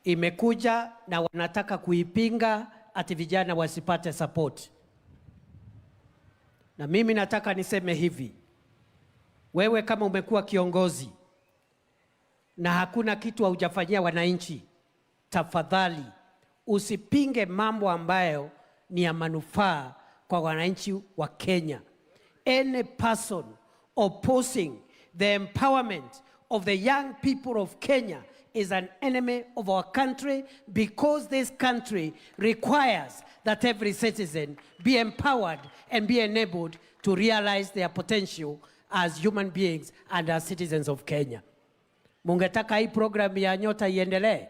imekuja na wanataka kuipinga ati vijana wasipate support. Na mimi nataka niseme hivi, wewe kama umekuwa kiongozi na hakuna kitu haujafanyia wananchi, tafadhali usipinge mambo ambayo ni ya manufaa kwa wananchi wa Kenya. Any person opposing the empowerment of the young people of Kenya is an enemy of our country, because this country requires that every citizen be empowered and be enabled to realize their potential as human beings and as citizens of Kenya. Mungetaka hii program ya Nyota iendelee?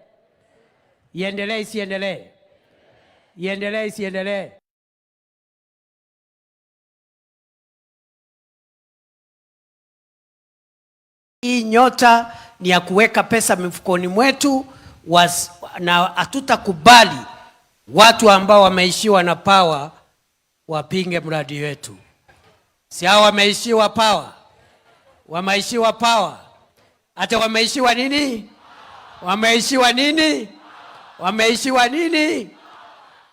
Iendelee isiendelee? Iendelee isiendelee? Hii Nyota ni ya kuweka pesa mifukoni mwetu, na hatutakubali watu ambao wameishiwa na power wapinge mradi wetu. Si hao wameishiwa power? Wameishiwa power. Hata wameishiwa nini? Wameishiwa nini? Wameishiwa nini?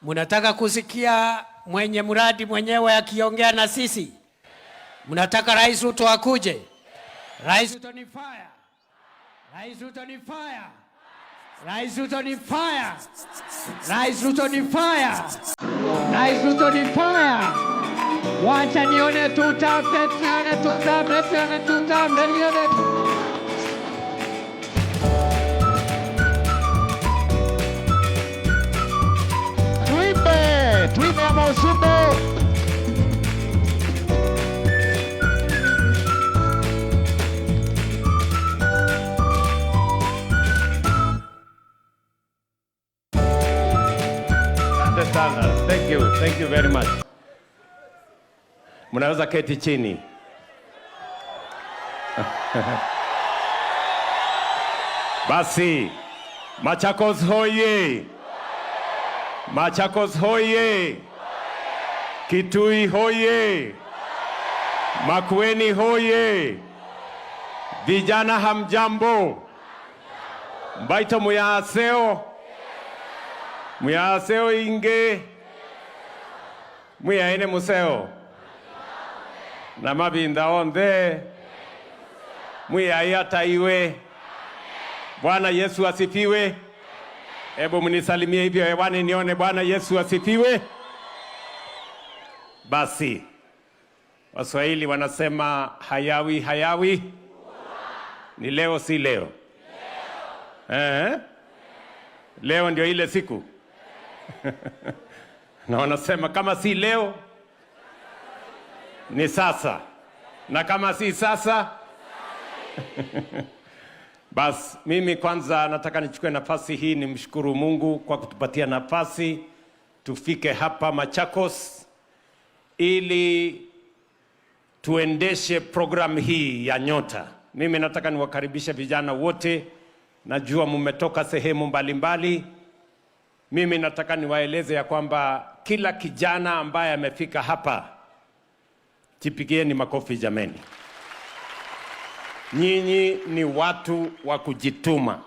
Mnataka kusikia mwenye mradi mwenyewe akiongea na sisi? Mnataka Rais Ruto akuje? Rais Ruto ni fire. Rais Ruto ni fire. Rais Ruto ni fire. Rais Ruto ni fire. Rais Ruto ni fire. Wacha nione tutambe. Tuimbe ama usumbe. Thank you very much. Mnaweza keti chini. Basi, Machakos hoye. Machakos hoye. Kitui hoye. Makueni hoye. Vijana hamjambo. Mbaito muyaseo. Muyaseo inge. Muyaine museo. Na mabinda onde. Muyayata iwe. Bwana Yesu asifiwe. Hebu mnisalimie hivyo hewani nione. Bwana Yesu asifiwe. Basi, Waswahili wanasema hayawi hayawi. Ni leo si leo. Leo ndio ile siku. Na wanasema kama si leo ni sasa, na kama si sasa bas. Mimi kwanza nataka nichukue nafasi hii nimshukuru Mungu kwa kutupatia nafasi tufike hapa Machakos ili tuendeshe program hii ya Nyota. Mimi nataka niwakaribishe vijana wote, najua mmetoka sehemu mbalimbali. Mimi nataka niwaeleze ya kwamba kila kijana ambaye amefika hapa, jipigieni makofi jameni. Nyinyi ni watu wa kujituma.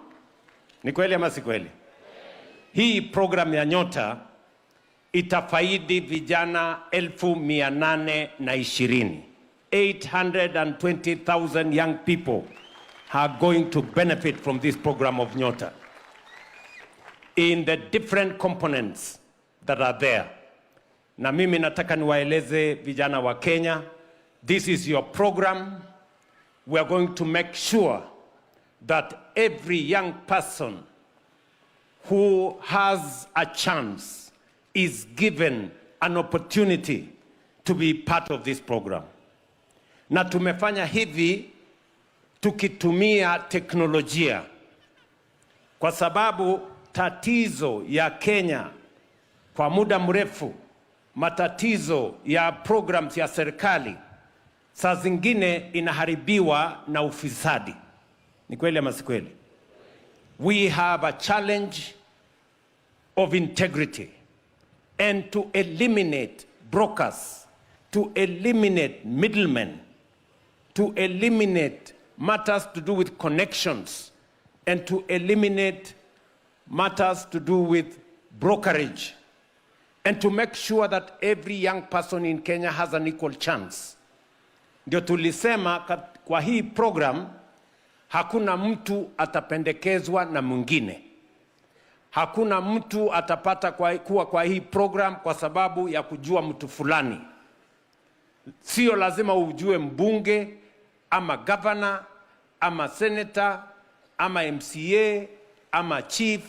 Ni kweli ama si kweli? Hii program ya Nyota itafaidi vijana 820,000. 820,000 young people are going to benefit from this program of Nyota in the different components that are there. Na mimi nataka niwaeleze vijana wa Kenya, this is your program. We are going to make sure that every young person who has a chance is given an opportunity to be part of this program. Na tumefanya hivi tukitumia teknolojia, kwa sababu tatizo ya Kenya kwa muda mrefu, matatizo ya programs ya serikali saa zingine inaharibiwa na ufisadi. Ni kweli ama si kweli? We have a challenge of integrity, and to eliminate brokers, to eliminate middlemen, to eliminate matters to do with connections, and to eliminate matters to do with brokerage, and to make sure that every young person in Kenya has an equal chance. Ndio tulisema kwa hii program hakuna mtu atapendekezwa na mwingine. Hakuna mtu atapata kuwa kwa hii program kwa sababu ya kujua mtu fulani. Sio lazima ujue mbunge ama governor ama senator ama MCA ama chief.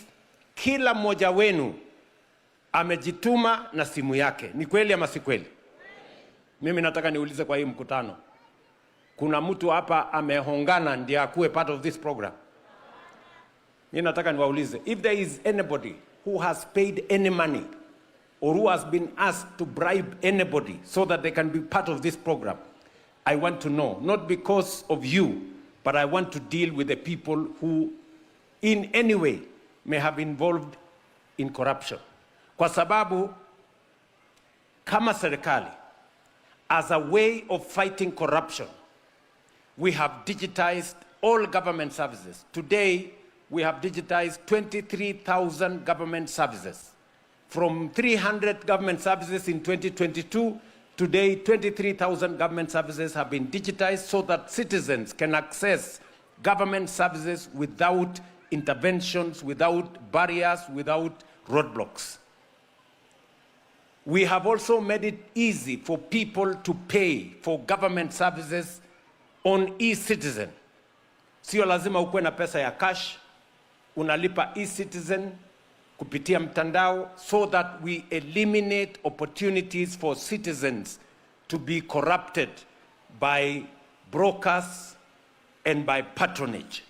Kila mmoja wenu amejituma na simu yake. Ni kweli ama si kweli? Mimi nataka niulize kwa hii mkutano, kuna mtu hapa amehongana ndiye akuwe part of this program? Mimi nataka niwaulize, if there is anybody who has paid any money or who has been asked to bribe anybody so that they can be part of this program, I want to know, not because of you, but I want to deal with the people who in any way may have involved in corruption. Kwa sababu kama serikali, as a way of fighting corruption, we have digitized all government services. Today, we have digitized 23,000 government services. From 300 government services in 2022, today 23,000 government services have been digitized so that citizens can access government services without interventions, without barriers, without roadblocks. We have also made it easy for people to pay for government services on e-citizen. Sio lazima ukuwe na pesa ya cash, unalipa e-citizen kupitia mtandao, so that we eliminate opportunities for citizens to be corrupted by brokers and by patronage.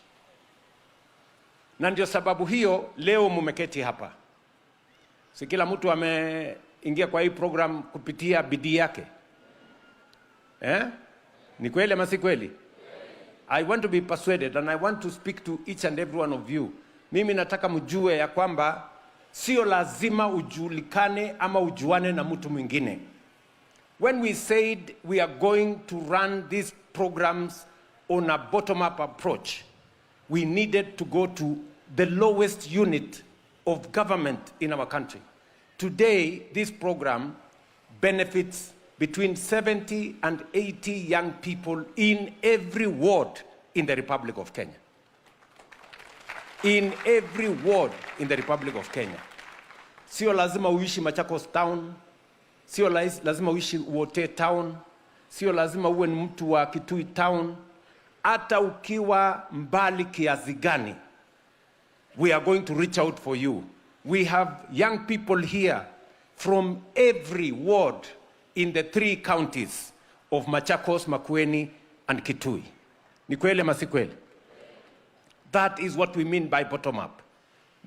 Na ndio sababu hiyo leo mumeketi hapa. Si kila mtu ameingia kwa hii program kupitia bidii yake. Ni kweli ama si kweli? I want to be persuaded and I want to speak to each and every one of you. Mimi nataka mjue ya kwamba sio lazima ujulikane ama ujuane na mtu mwingine. When we said we are going to run these programs on a bottom-up approach, we needed to go to the lowest unit of government in our country. Today, this program benefits between 70 and 80 young people in every ward in the Republic of Kenya. In every ward in the Republic of Kenya. Sio lazima uishi Machakos town, sio lazima uishi Wote town, sio lazima uwe ni mtu wa Kitui town. Hata ukiwa mbali kiasi gani, we are going to reach out for you. We have young people here from every ward in the 3 counties of Machakos, Makueni, and Kitui. Ni kweli ama si kweli? That is what we mean by bottom up.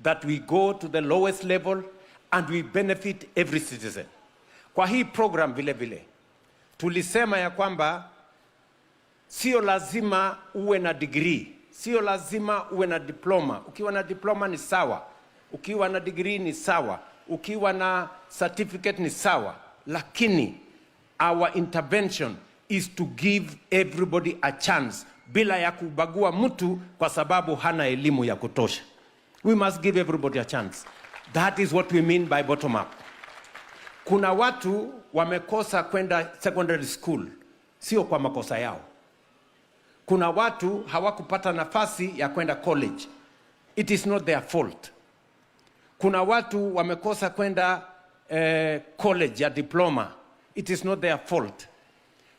That we go to the lowest level and we benefit every citizen. Kwa hii program vile vile, tulisema ya kwamba sio lazima uwe na degree, sio lazima uwe na diploma. Ukiwa na diploma ni sawa, ukiwa na degree ni sawa, ukiwa na certificate ni sawa, lakini our intervention is to give everybody a chance bila ya kubagua mtu kwa sababu hana elimu ya kutosha. We must give everybody a chance. That is what we mean by bottom up. Kuna watu wamekosa kwenda secondary school, sio kwa makosa yao. Kuna watu hawakupata nafasi ya kwenda college. It is not their fault. Kuna watu wamekosa kwenda college ya diploma. It is not their fault.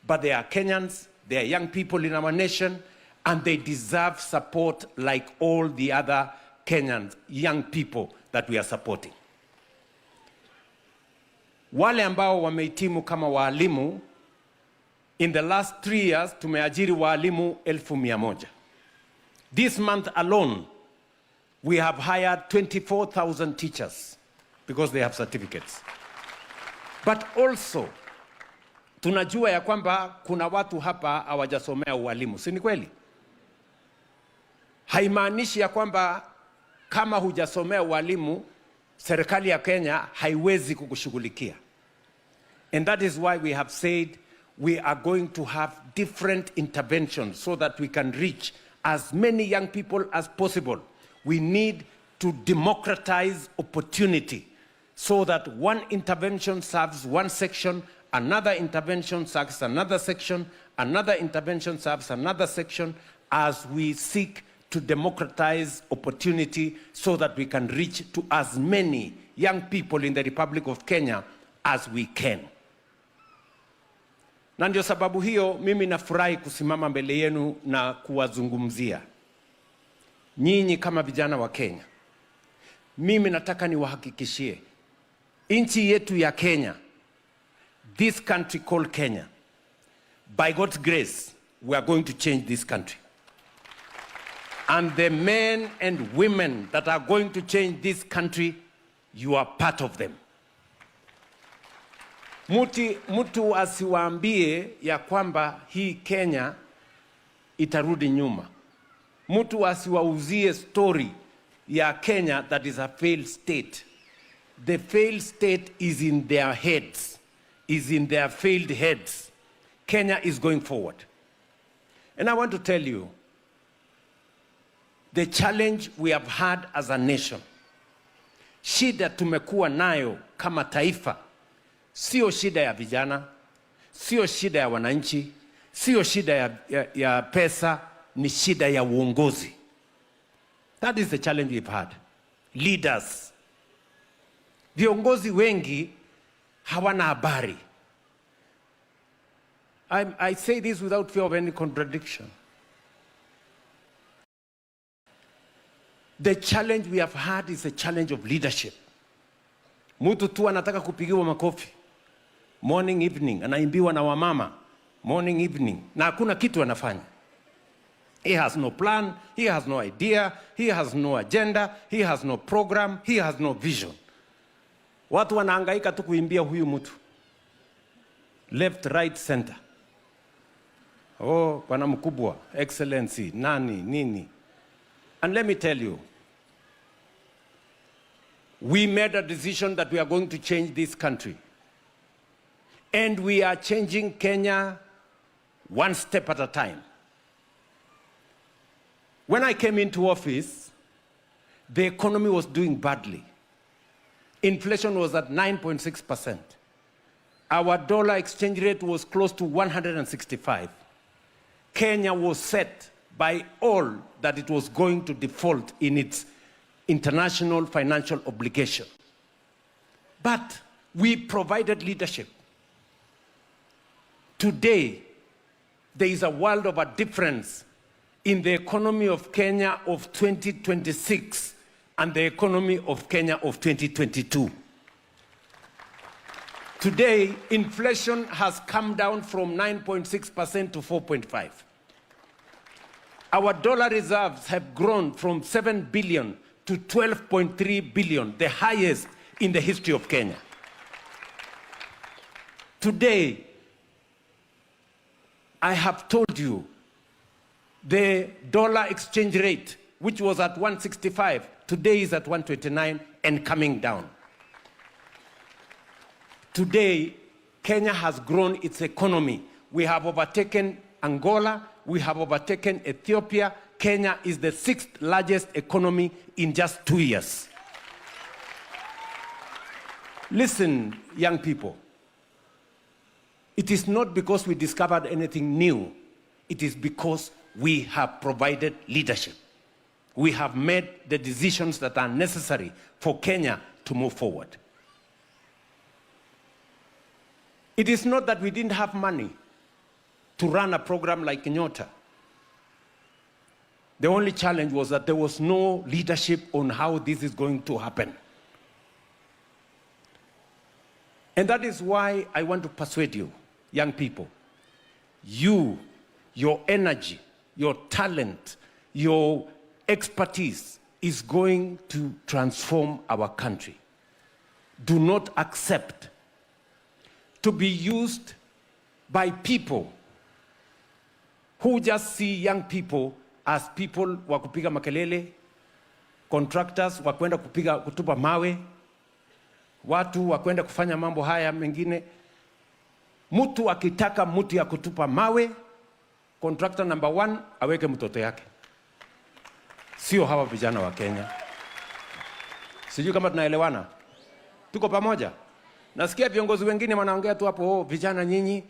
But they are Kenyans, they are young people in our nation, and they deserve support like all the other Kenyans, young people that we are supporting. Wale ambao wamehitimu kama walimu, in the last 3 years, tumeajiri walimu 1,100. This month alone, we have hired 24,000 teachers because they have certificates. But also, tunajua ya kwamba kuna watu hapa hawajasomea ualimu. Si ni kweli? Haimaanishi ya kwamba kama hujasomea ualimu, serikali ya Kenya haiwezi kukushughulikia. And that is why we have said we are going to have different interventions so that we can reach as many young people as possible. We need to democratize opportunity so that one intervention serves one section, another intervention serves another section, another intervention serves another section, as we seek to democratize opportunity so that we can reach to as many young people in the Republic of Kenya as we can. Na ndio sababu hiyo mimi nafurahi kusimama mbele yenu na kuwazungumzia nyinyi kama vijana wa Kenya. Mimi nataka niwahakikishie nchi yetu ya Kenya, this country called Kenya, by God's grace, we are going to change this country. And the men and women that are going to change this country, you are part of them. Mtu asiwaambie ya kwamba hii Kenya itarudi nyuma. Mtu asiwauzie story ya Kenya that is a failed state. The failed state is in their heads, is in their failed heads. Kenya is going forward. And I want to tell you, the challenge we have had as a nation, shida tumekuwa nayo kama taifa, sio shida ya vijana, sio shida ya wananchi, sio shida ya pesa, ni shida ya uongozi. That is the challenge we've had. Leaders. Viongozi wengi hawana habari. I say this without fear of any contradiction. The challenge we have had is a challenge of leadership. Mtu tu anataka kupigiwa makofi. Morning, evening. Anaimbiwa na wamama. Morning, evening. Na hakuna kitu anafanya. He has no plan. He has no idea. He has no agenda. He has no program. He has no vision. Watu wanahangaika tu kuimbia huyu mtu. Left, right, center. Oh, bwana mkubwa, excellency, nani, nini. And let me tell you, we made a decision that we are going to change this country. And we are changing Kenya one step at a time. When I came into office, the economy was doing badly. Inflation was at 9.6%. Our dollar exchange rate was close to 165. Kenya was set by all that it was going to default in its international financial obligation. But we provided leadership. Today, there is a world of a difference in the economy of Kenya of 2026 and the economy of Kenya of 2022. Today, inflation has come down from 9.6% to 4.5%. Our dollar reserves have grown from 7 billion to 12.3 billion, the highest in the history of Kenya. Today, I have told you, the dollar exchange rate, which was at 165, today is at 129 and coming down. Today, Kenya has grown its economy. We have overtaken Angola, we have overtaken Ethiopia. Kenya is the 6th largest economy in just 2 years. Listen, young people, it is not because we discovered anything new. It is because we have provided leadership. We have made the decisions that are necessary for Kenya to move forward. It is not that we didn't have money to run a program like Nyota. The only challenge was that there was no leadership on how this is going to happen. And that is why I want to persuade you, young people. You, your energy, your talent, your expertise is going to transform our country. Do not accept to be used by people who just see young people as people wa kupiga makelele, contractors wa kwenda kutupa mawe, watu wa kwenda kufanya mambo haya mengine. Mtu akitaka mtu ya kutupa mawe, contractor number 1 aweke mtoto yake. Sio hawa vijana wa Kenya. Sijui kama tunaelewana. Tuko pamoja? Nasikia viongozi wengine wanaongea tu hapo, oh, vijana nyinyi,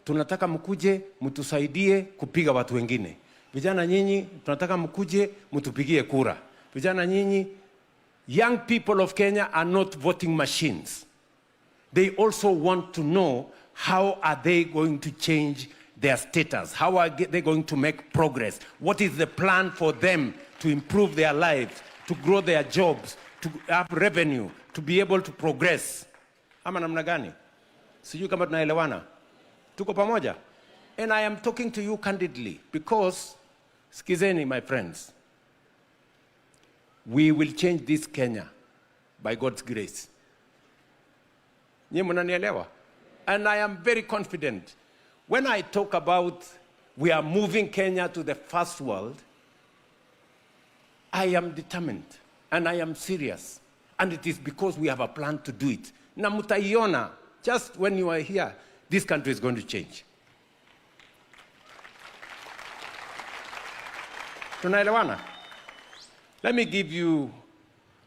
tunataka mkuje mtusaidie kupiga watu wengine. Vijana nyinyi, tunataka mkuje mtupigie kura. Vijana nyinyi, young people of Kenya are not voting machines. They also want to know how are they going to change their status? How are they going to make progress? What is the plan for them to improve their lives, to grow their jobs, to have revenue, to be able to progress? Ama namna gani? Sijui kama tunaelewana. Tuko pamoja? And I am talking to you candidly because, skizeni my friends, we will change this Kenya by God's grace. Nyinyi mnanielewa? And I am very confident. When I talk about we are moving Kenya to the first world, I am determined and I am serious. And it is because we have a plan to do it. Na mutaiona, just when you are here, this country is going to change. Tunaelewana? Let me give you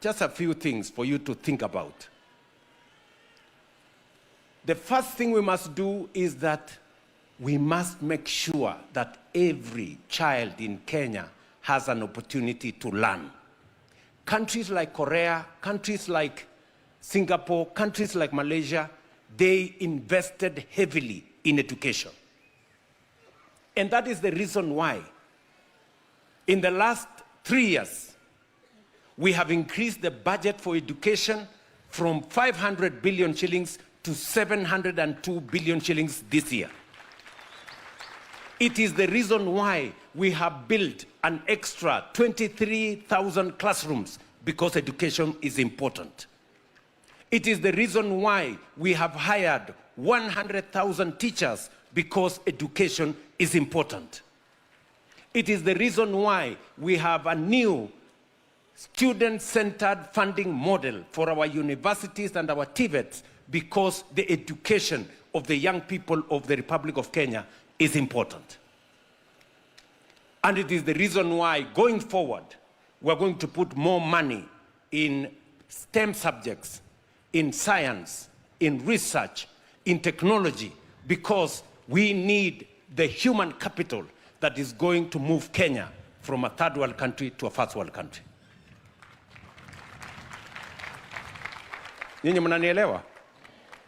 just a few things for you to think about. The first thing we must do is that we must make sure that every child in Kenya has an opportunity to learn. Countries like Korea, countries like Singapore, countries like Malaysia, they invested heavily in education. And that is the reason why in the last 3 years, we have increased the budget for education from 500 billion shillings to 702 billion shillings this year. It is the reason why we have built an extra 23,000 classrooms, because education is important. It is the reason why we have hired 100,000 teachers, because education is important. It is the reason why we have a new student-centered funding model for our universities and our TVETs, because the education of the young people of the Republic of Kenya is important. And it is the reason why, going forward, we're going to put more money in STEM subjects, in science, in research, in technology, because we need the human capital that is going to move Kenya from a third world country to a first world country. Nyinyi mnanielewa?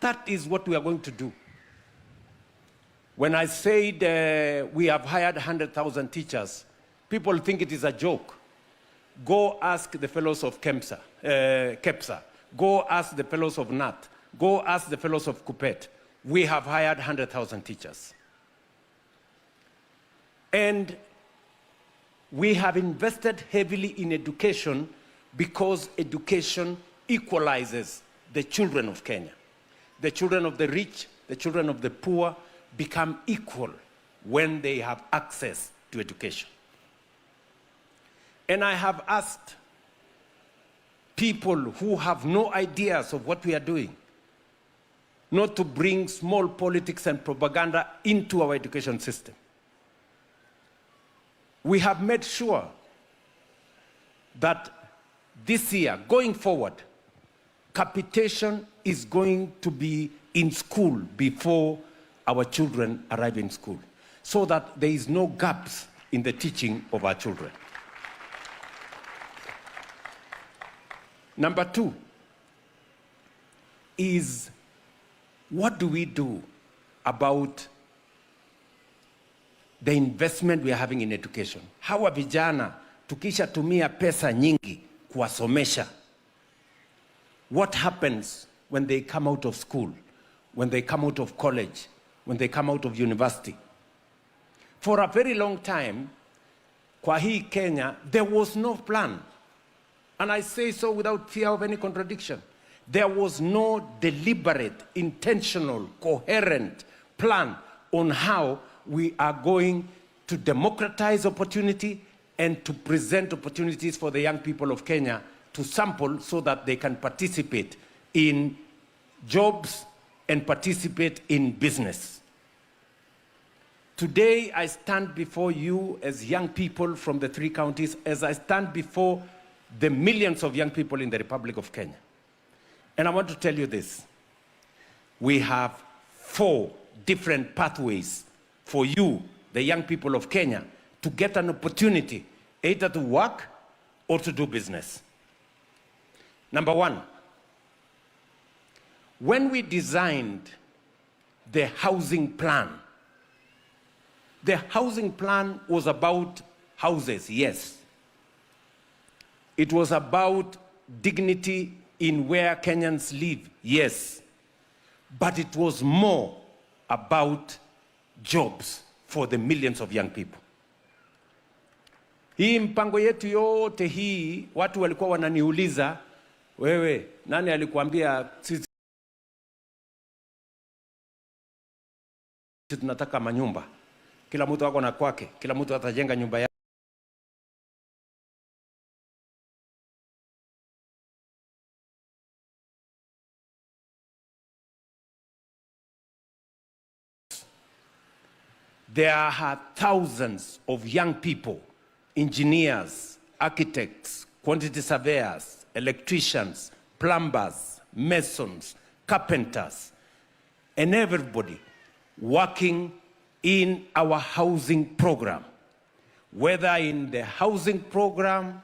That is what we are going to do. When I said we have hired 100,000 teachers, people think it is a joke. Go ask the fellows of KEPSA. Go ask the fellows of NAT. Go ask the fellows of KUPPET. We have hired 100,000 teachers. And we have invested heavily in education, because education equalizes the children of Kenya. The children of the rich, the children of the poor become equal when they have access to education. And I have asked people who have no ideas of what we are doing not to bring small politics and propaganda into our education system. We have made sure that this year, going forward, capitation is going to be in school before our children arrive in school, so that there is no gaps in the teaching of our children. Number 2 is, what do we do about the investment we are having in education? Hawa vijana tukisha tumia pesa nyingi kuwasomesha, what happens when they come out of school, when they come out of college, when they come out of university? For a very long time, kwa hii Kenya, there was no plan. And I say so without fear of any contradiction. There was no deliberate, intentional, coherent plan on how we are going to democratize opportunity and to present opportunities for the young people of Kenya to sample, so that they can participate in jobs and participate in business. Today, I stand before you as young people from the 3 counties, as I stand before the millions of young people in the Republic of Kenya. And I want to tell you this. We have 4 different pathways for you, the young people of Kenya, to get an opportunity either to work or to do business. Number 1, when we designed the housing plan was about houses, yes. It was about dignity in where Kenyans live, yes. But it was more about jobs for the millions of young people. Hii mpango yetu yote hii, watu walikuwa wananiuliza, wewe, nani alikuambia sisi tunataka manyumba? Kila mtu wako na kwake, kila mtu atajenga nyumba yake. There are thousands of young people, engineers, architects, quantity surveyors, electricians, plumbers, masons, carpenters, and everybody working in our housing program, whether in the housing program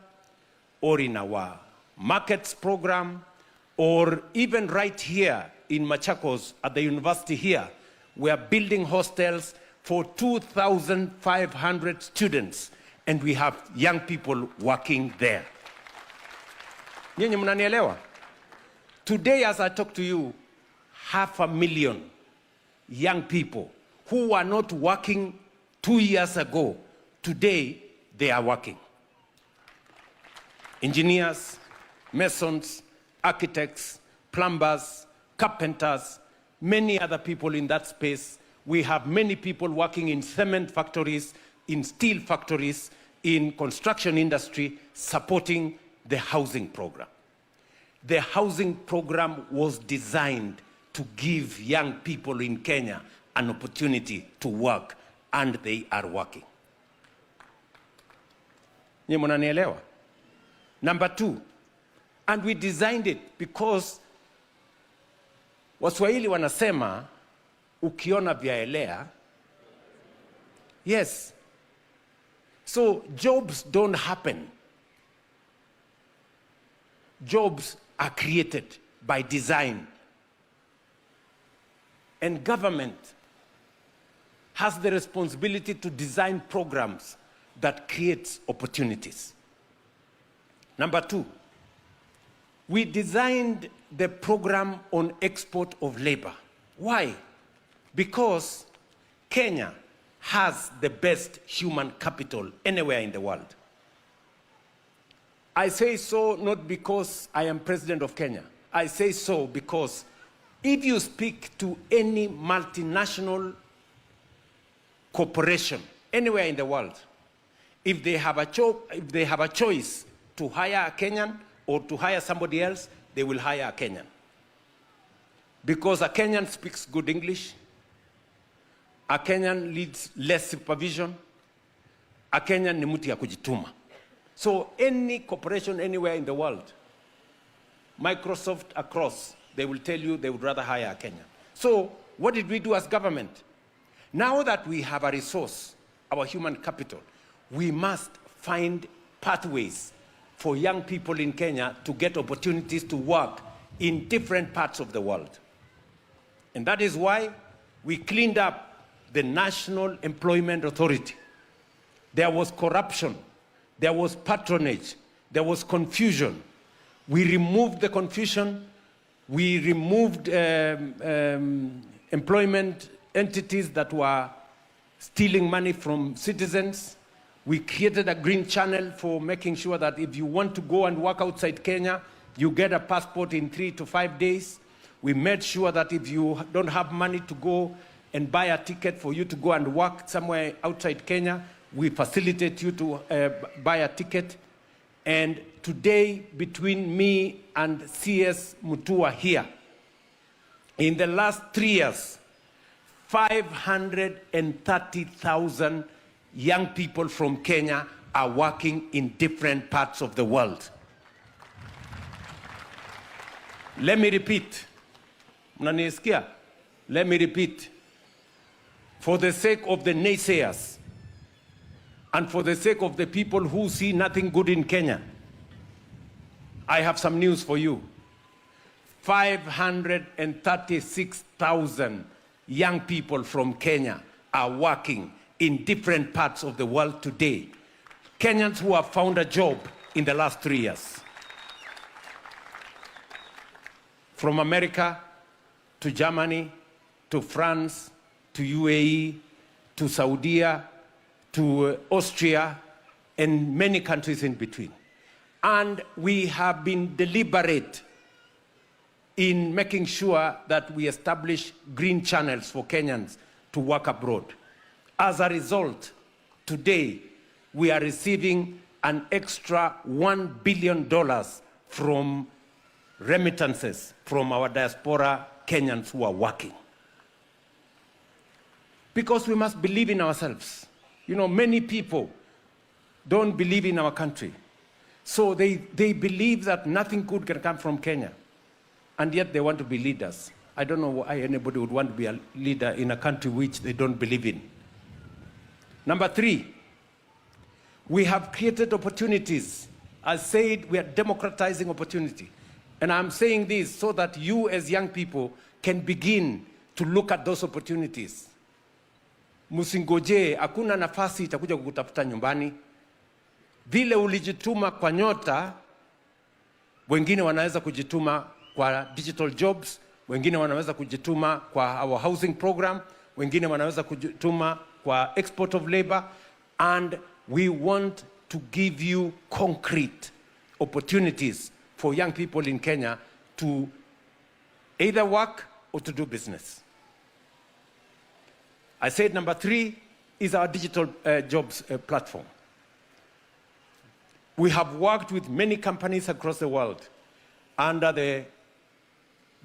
or in our markets program, or even right here in Machakos at the university here, we are building hostels for 2,500 students, and we have young people working there. Nyinyi mnanielewa? Today, as I talk to you, 500,000 young people who were not working 2 years ago, today they are working. Engineers, masons, architects, plumbers, carpenters, many other people in that space. We have many people working in cement factories, in steel factories, in construction industry, supporting the housing program. The housing program was designed to give young people in Kenya an opportunity to work, and they are working. Nyinyi mnanielewa? Number 2, and we designed it because Waswahili wanasema ukiona vyaelea. Yes. So jobs don't happen. Jobs are created by design. And government has the responsibility to design programs that create opportunities. Number 2, we designed the program on export of labor. Why? Because Kenya has the best human capital anywhere in the world. I say so not because I am president of Kenya. I say so because if you speak to any multinational corporation anywhere in the world, if they have a choice to hire a Kenyan or to hire somebody else, they will hire a Kenyan. Because a Kenyan speaks good English, a Kenyan needs less supervision, a Kenyan ni mtu ya kujituma. So any corporation anywhere in the world, Microsoft across, they will tell you they would rather hire a Kenyan. So what did we do as government? Now that we have a resource, our human capital, we must find pathways for young people in Kenya to get opportunities to work in different parts of the world. And that is why we cleaned up the National Employment Authority. There was corruption, there was patronage, there was confusion. We removed the confusion, we removed employment entities that were stealing money from citizens. We created a green channel for making sure that if you want to go and work outside Kenya, you get a passport in 3 to 5 days. We made sure that if you don't have money to go and buy a ticket for you to go and work somewhere outside Kenya, we facilitate you to buy a ticket. And today, between me and CS Mutua here, in the last 3 years, 530,000 young people from Kenya are working in different parts of the world. Let me repeat. Mnanisikia? Let me repeat. For the sake of the naysayers and for the sake of the people who see nothing good in Kenya, I have some news for you. 536,000 young people from Kenya are working in different parts of the world today. Kenyans who have found a job in the last 3 years. From America to Germany to France to UAE to Saudi to Austria and many countries in between. And we have been deliberate in making sure that we establish green channels for Kenyans to work abroad. As a result, today we are receiving an extra $1 billion from remittances from our diaspora Kenyans who are working. Because we must believe in ourselves. You know, many people don't believe in our country. So they believe that nothing good can come from Kenya. And yet they want to be leaders. I don't know why anybody would want to be a leader in a country which they don't believe in. Number 3, we have created opportunities. I said we are democratizing opportunity. And I'm saying this so that you as young people can begin to look at those opportunities. Musingoje, hakuna nafasi itakuja kukutafuta nyumbani. Vile ulijituma kwa Nyota, wengine wanaweza kujituma kwa digital jobs, wengine wanaweza kujituma kwa our housing program, wengine wanaweza kujituma kwa export of labor, and we want to give you concrete opportunities for young people in Kenya to either work or to do business. I said number 3 is our digital jobs platform. We have worked with many companies across the world under the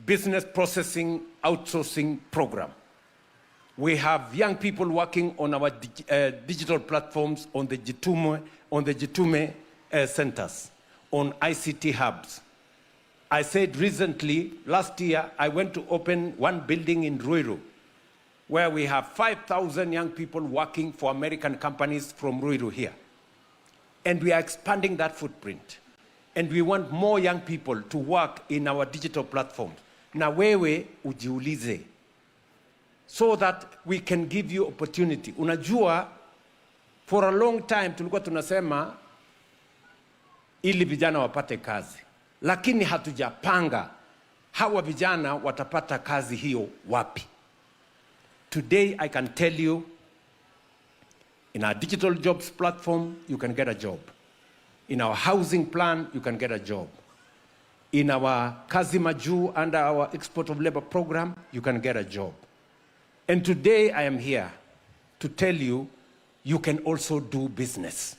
business processing outsourcing program. We have young people working on our digital platforms on the Jitume centers, on ICT hubs. I said recently, last year, I went to open one building in Ruiru, where we have 5,000 young people working for American companies from Ruiru here. And we are expanding that footprint. And we want more young people to work in our digital platforms. Na wewe ujiulize, so that we can give you opportunity. Unajua, for a long time tulikuwa tunasema ili vijana wapate kazi. Lakini hatujapanga hawa vijana watapata kazi hiyo wapi. Today I can tell you, in our digital jobs platform, you can get a job. In our housing plan, you can get a job. In our Kazi Maju, under our export of labor program, you can get a job. And today I am here to tell you, you can also do business.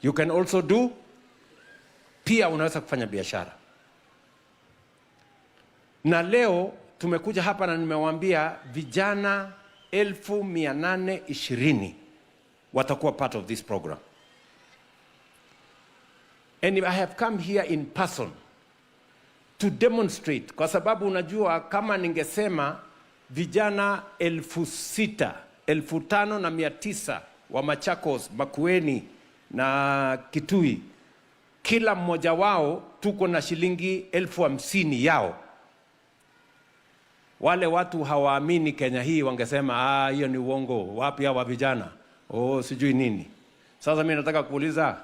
You can also do, pia unaweza kufanya biashara. Na leo tumekuja hapa na nimewaambia vijana 820 watakuwa part of this program. And I have come here in person to demonstrate, kwa sababu unajua kama ningesema vijana 6,000, 5,900 wa Machakos, Makueni na Kitui, kila mmoja wao tuko na shilingi 50,000 yao. Wale watu hawaamini Kenya hii wangesema hiyo ni uongo, wapi hawa vijana, sijui nini. Sasa mimi nataka kuuliza,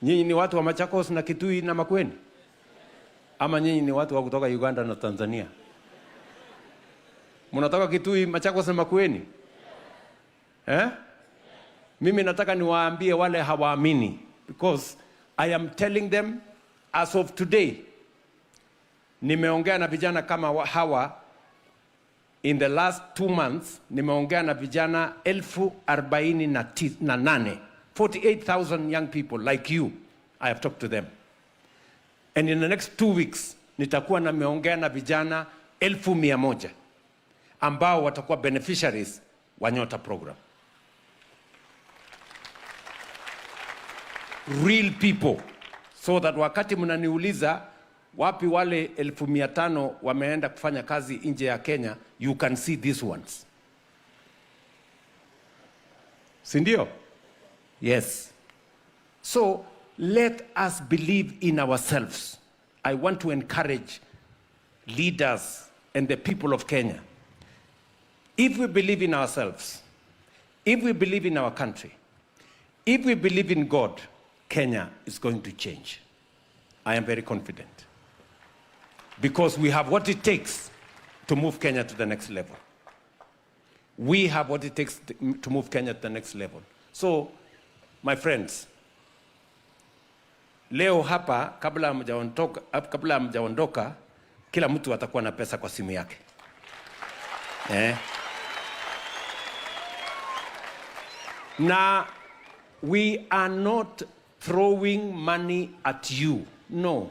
nyinyi ni watu wa Machakos na Kitui na Makueni? Ama nyinyi ni watu wa kutoka Uganda na Tanzania? Mnatoka Kitui, Machakos na Makueni? Mimi nataka niwaambie wale hawaamini, because I am telling them as of today. Nimeongea na vijana kama hawa in the last 2 months. Nimeongea na vijana 48,000, 48,000 young people like you. I have talked to them. And in the next 2 weeks, nitakuwa nimeongea na vijana 100,000 ambao watakuwa beneficiaries wa Nyota program. Real people. so that wakati mnaniuliza wapi wale 1500 wameenda kufanya kazi nje ya Kenya, you can see these ones. Si ndio? Yes. So let us believe in ourselves. I want to encourage leaders and the people of Kenya. If we believe in ourselves, if we believe in our country, if we believe in God, Kenya is going to change. I am very confident. Because we have what it takes to move Kenya to the next level. We have what it takes to move Kenya to the next level. So, my friends, leo hapa kabla hamjaondoka kila mtu atakuwa na pesa kwa simu yake. Now, we are not throwing money at you. No.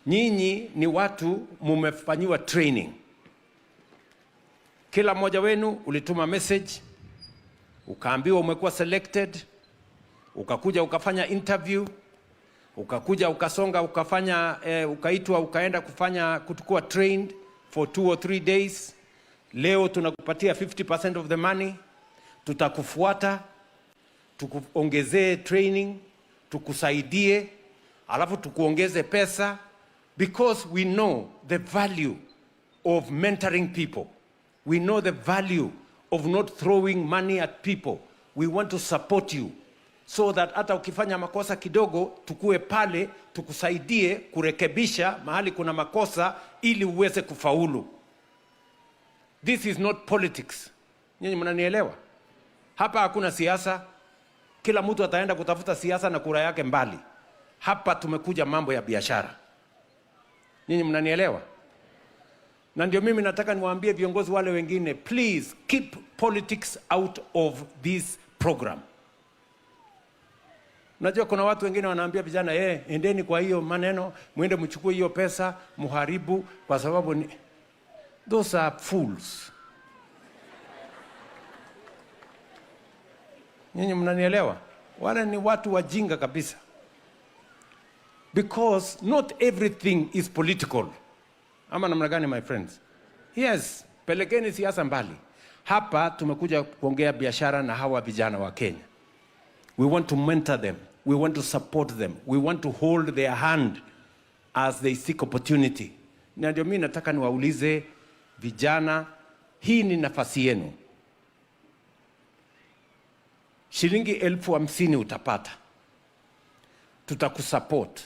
Nyinyi ni watu mumefanyiwa training. Kila mmoja wenu ulituma message, ukaambiwa umekuwa selected, ukakuja ukafanya interview, ukakuja ukasonga ukafanya ukaitwa ukaenda kutukua trained for 2 or 3 days. Leo tunakupatia 50% of the money, tutakufuata, tukuongezee training, tukusaidie, alafu tukuongeze pesa, because we know the value of mentoring people. We know the value of not throwing money at people. We want to support you so that hata ukifanya makosa kidogo tukue pale tukusaidie kurekebisha mahali kuna makosa ili uweze kufaulu. This is not politics. Nyinyi mnanielewa? Hapa hakuna siasa. Kila mtu ataenda kutafuta siasa na kura yake mbali. Hapa tumekuja mambo ya biashara. Nyinyi mnanielewa? Na ndio mimi nataka niwaambie viongozi wale wengine, please keep politics out of this program. Najua kuna watu wengine wanaambia vijana, endeni kwa hiyo maneno, muende mchukue hiyo pesa, muharibu kwa sababu ni... Those are fools. Nyinyi mnanielewa? Wale ni watu wajinga kabisa. Because not everything is political. Ama namna gani, my friends? Yes, pelekeni siasa mbali. Hapa tumekuja kuongea biashara na hawa vijana wa Kenya. We want to mentor them. We want to support them. We want to hold their hand as they seek opportunity. Na ndio mimi nataka niwaulize vijana, hii ni nafasi yenu. Shilingi 50,000 utapata. Tutakusupport.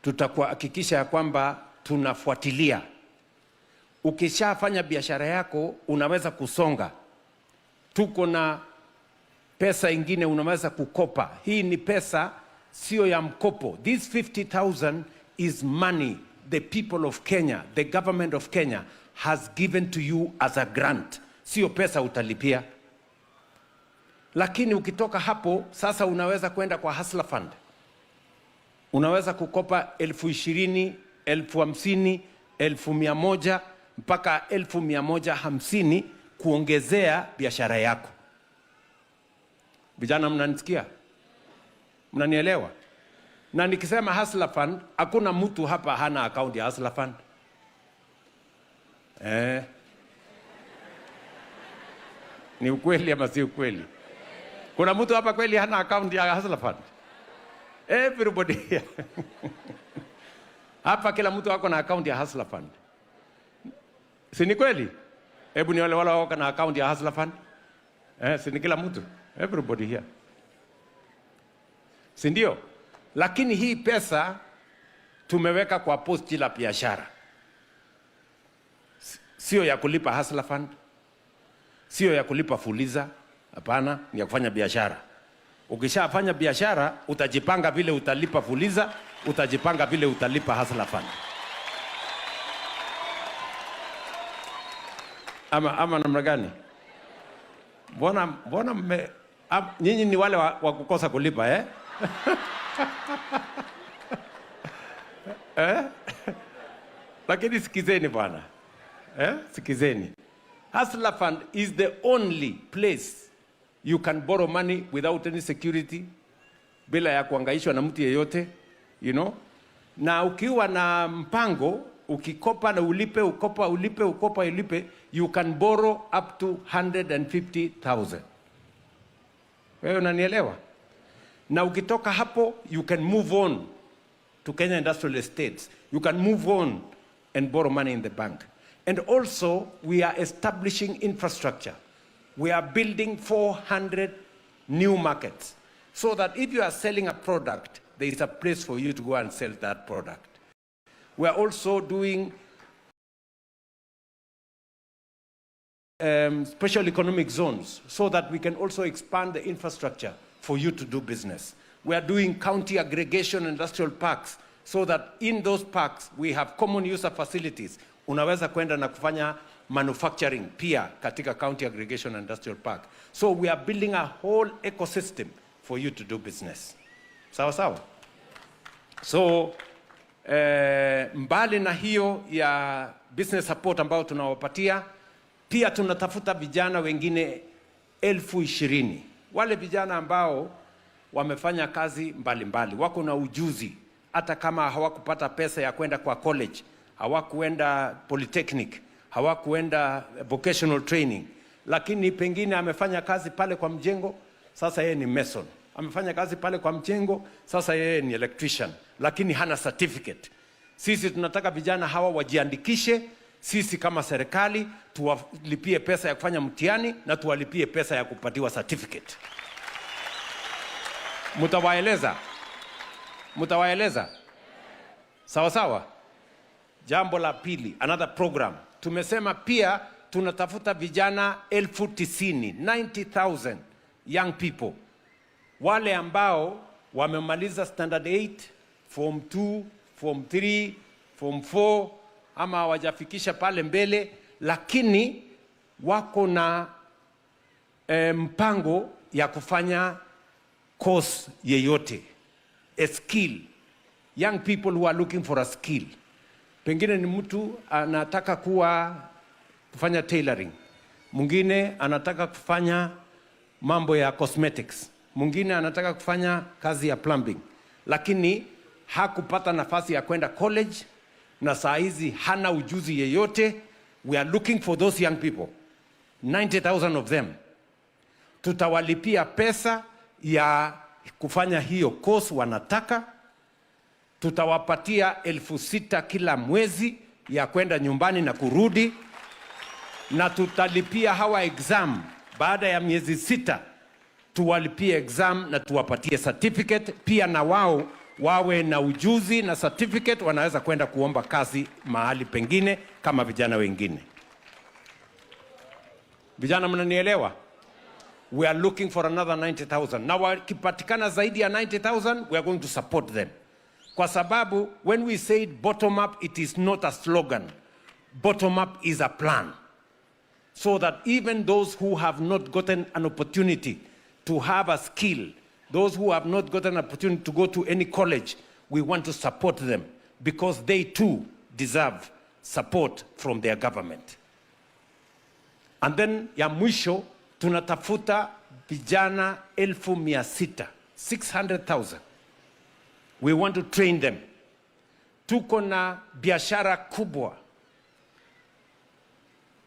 Tutakuhakikisha ya kwamba tunafuatilia. Ukishafanya biashara yako unaweza kusonga. Tuko na pesa ingine unaweza kukopa. Hii ni pesa sio ya mkopo. This 50,000 is money the people of Kenya, the government of Kenya has given to you as a grant. Sio pesa utalipia. Lakini ukitoka hapo sasa unaweza kwenda kwa Hustler Fund. Unaweza kukopa 20,000, 50,000, 100,000 mpaka 150 kuongezea biashara yako. Vijana mnanisikia? Mnanielewa? Na nikisema Hustler Fund, hakuna mtu hapa hana account ya Hustler Fund. Ni ukweli ama si ukweli? Kuna mtu hapa kweli hana account ya Hustler Fund? Everybody here. Hapa kila mtu wako na account ya Hustler Fund. Si ni kweli? Hebu ni wale wako na account ya Hustler Fund? Si ni kila mtu? Everybody here. Si ndio? Lakini hii pesa tumeweka kwa posti la biashara. Sio ya kulipa Hustler Fund. Sio ya kulipa Fuliza. Hapana, ni ya kufanya biashara. Ukishafanya biashara, utajipanga vile utalipa Fuliza, utajipanga vile utalipa Hustler Fund. Ama namna gani? Mbona nyinyi ni wale wa kukosa kulipa, Lakini sikizeni bwana. Sikizeni. Hustler Fund is the only place you can borrow money without any security. bila ya kuangaishwa na mtu yeyote, you know. Na ukiwa na mpango, ukikopa na ulipe, ukopa ulipe, you can borrow up to 150,000. Wewe unanielewa? Na ukitoka hapo, you can move on to Kenya Industrial Estates. You can move on and borrow money in the bank. And also, we are establishing infrastructure. We are building 400 new markets, so that if you are selling a product, there is a place for you to go and sell that product. We are also doing special economic zones, so that we can also expand the infrastructure for you to do business. We are doing county aggregation industrial parks, so that in those parks we have common user facilities. Unaweza kwenda na kufanya manufacturing pia katika county aggregation industrial park. So we are building a whole ecosystem for you to do business. Sawa sawa? So mbali na hiyo ya business support ambao tunawapatia, pia tunatafuta vijana wengine 20,000. Wale vijana ambao wamefanya kazi mbalimbali, wako na ujuzi, hata kama hawakupata pesa ya kwenda kwa college, hawakuenda polytechnic, hawakuenda vocational training, lakini pengine amefanya kazi pale kwa mjengo, sasa yeye ni mason. Amefanya kazi pale kwa mjengo, sasa yeye ni electrician, lakini hana certificate. Sisi tunataka vijana hawa wajiandikishe, sisi kama serikali tuwalipie pesa ya kufanya mtihani na tuwalipie pesa ya kupatiwa certificate. Mutawaeleza? Sawa sawa? Jambo la pili, another program. Tumesema pia tunatafuta vijana 90,000, 90,000 young people. Wale ambao wamemaliza standard 8, form 2, form 3, form 4, ama hawajafikisha pale mbele, lakini wako na mpango ya kufanya course yeyote, a skill. Young people who are looking for a skill. Pengine ni mtu anataka kufanya tailoring, mwingine anataka kufanya mambo ya cosmetics, mwingine anataka kufanya kazi ya plumbing, lakini hakupata nafasi ya kwenda college na saa hizi hana ujuzi yeyote. We are looking for those young people, 90,000 of them. Tutawalipia pesa ya kufanya hiyo course wanataka. Tutawapatia 6,000 kila mwezi ya kwenda nyumbani na kurudi, na tutalipia hawa exam baada ya miezi 6. Tuwalipie exam na tuwapatie certificate pia, na wao wawe na ujuzi na certificate, wanaweza kwenda kuomba kazi mahali pengine kama vijana wengine. Vijana mnanielewa? We are looking for another 90,000. Na wakipatikana zaidi ya 90,000, we are going to support them. Kwa sababu when we say bottom up, it is not a slogan. Bottom up is a plan. So that even those who have not gotten an opportunity to have a skill, those who have not gotten an opportunity to go to any college, we want to support them because they too deserve support from their government. And then ya mwisho, tunatafuta vijana 600,000, 600,000. We want to train them. Tuko na biashara kubwa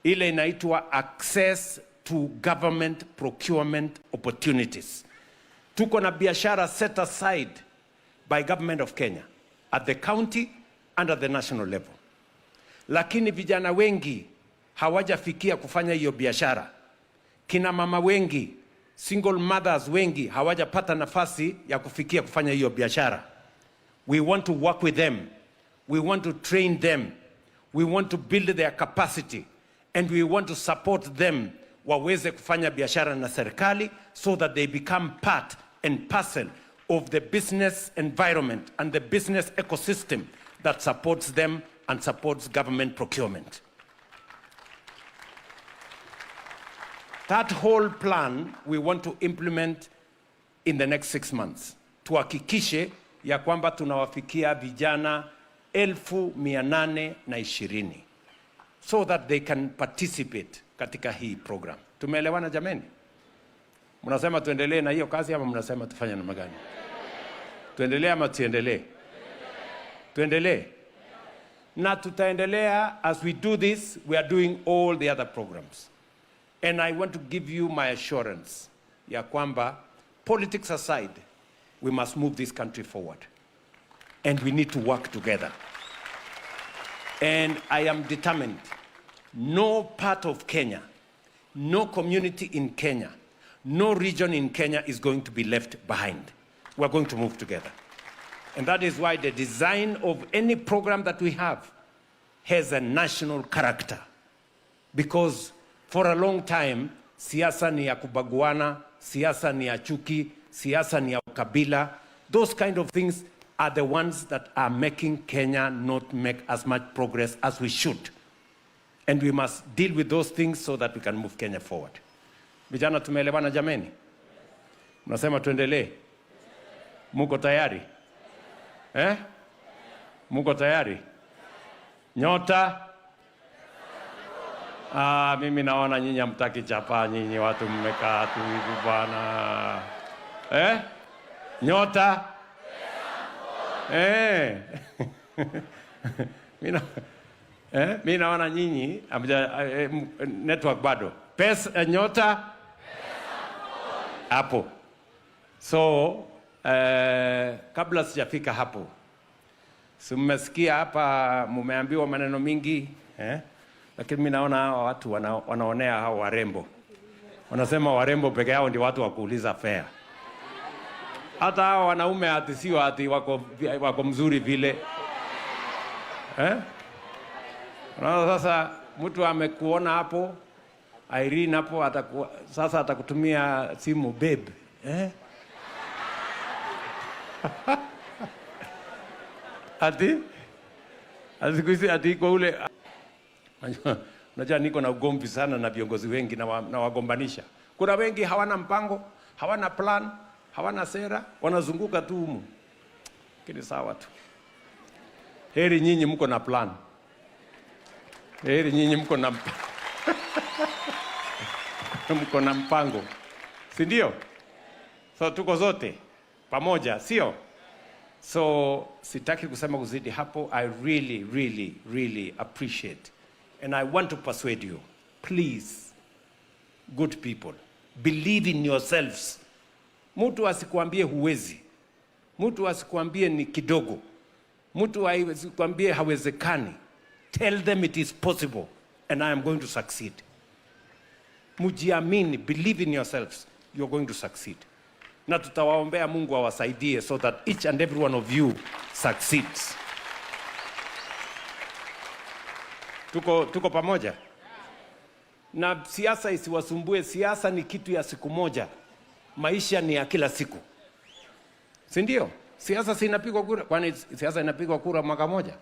ile inaitwa access to government procurement opportunities. Tuko na biashara set aside by government of Kenya at the county and at the national level. Lakini vijana wengi hawajafikia kufanya hiyo biashara. Kina mama wengi, single mothers wengi hawajapata nafasi ya kufikia kufanya hiyo biashara. We want to work with them. We want to train them. We want to build their capacity. And we want to support them waweze kufanya biashara na serikali, so that they become part and parcel of the business environment and the business ecosystem that supports them and supports government procurement. That whole plan we want to implement in the next 6 months. Tuhakikishe ya kwamba tunawafikia vijana 820,000 so that they can participate katika hii program. Tumeelewana jameni? Mnasema tuendelee na hiyo kazi ama mnasema tufanye namna gani? Tuendelee ama tuendelee? Tuendelee. Na tutaendelea. As we do this, we are doing all the other programs. And I want to give you my assurance ya kwamba, politics aside, we must move this country forward. And we need to work together. And I am determined. No part of Kenya, no community in Kenya, no region in Kenya is going to be left behind. We're going to move together. And that is why the design of any program that we have has a national character. Because for a long time, siasa ni ya kubaguana, siasa ni ya chuki, siasa ni ya ukabila. Those kind of things are the ones that are making Kenya not make as much progress as we should. And we must deal with those things so that we can move Kenya forward. Vijana tumeelewana jameni? Mnasema tuendelee? Muko tayari? Muko tayari? Nyota? Mimi naona nyinyi hamtaki chapa, nyinyi watu mmekaa tu hivi bwana. Nyota? Mimi naona nyinyi network bado. Pesa nyota? Hapo. So, kabla sijafika hapo, si mmesikia hapa mumeambiwa maneno mingi, lakini mimi naona hawa watu wanaonea hao warembo. Wanasema warembo peke yao ndio watu wa kuuliza fare. Hata hao wanaume ati sio ati wako mzuri vile. Sasa mtu amekuona hapo, Irene hapo sasa atakutumia simu babe. Ati kwa ule. Unajua niko na ugomvi sana na viongozi wengi na wagombanisha. Kuna wengi hawana mpango, hawana plan, hawana sera, wanazunguka tu humu. Kini sawa tu. Heri nyinyi mko na plan. Heri nyinyi mko na mko na mpango. Si ndio? So tuko zote pamoja, sio? So sitaki kusema kuzidi hapo. I really appreciate, and I want to persuade you, please, good people, believe in yourselves. Mtu asikuambie huwezi, mtu asikuambie ni kidogo, mtu asikuambie hawezekani. Tell them it is possible, and I am going to succeed. Mujiamini, believe in yourselves, you're going to succeed. Na tutawaombea Mungu awasaidie so that each and every one of you succeeds. Tuko pamoja? Na siasa isiwasumbue. Siasa ni kitu ya siku moja. Maisha ni ya kila siku. Si ndio? Siasa si inapigwa kura. Kwani siasa inapigwa kura mwaka moja?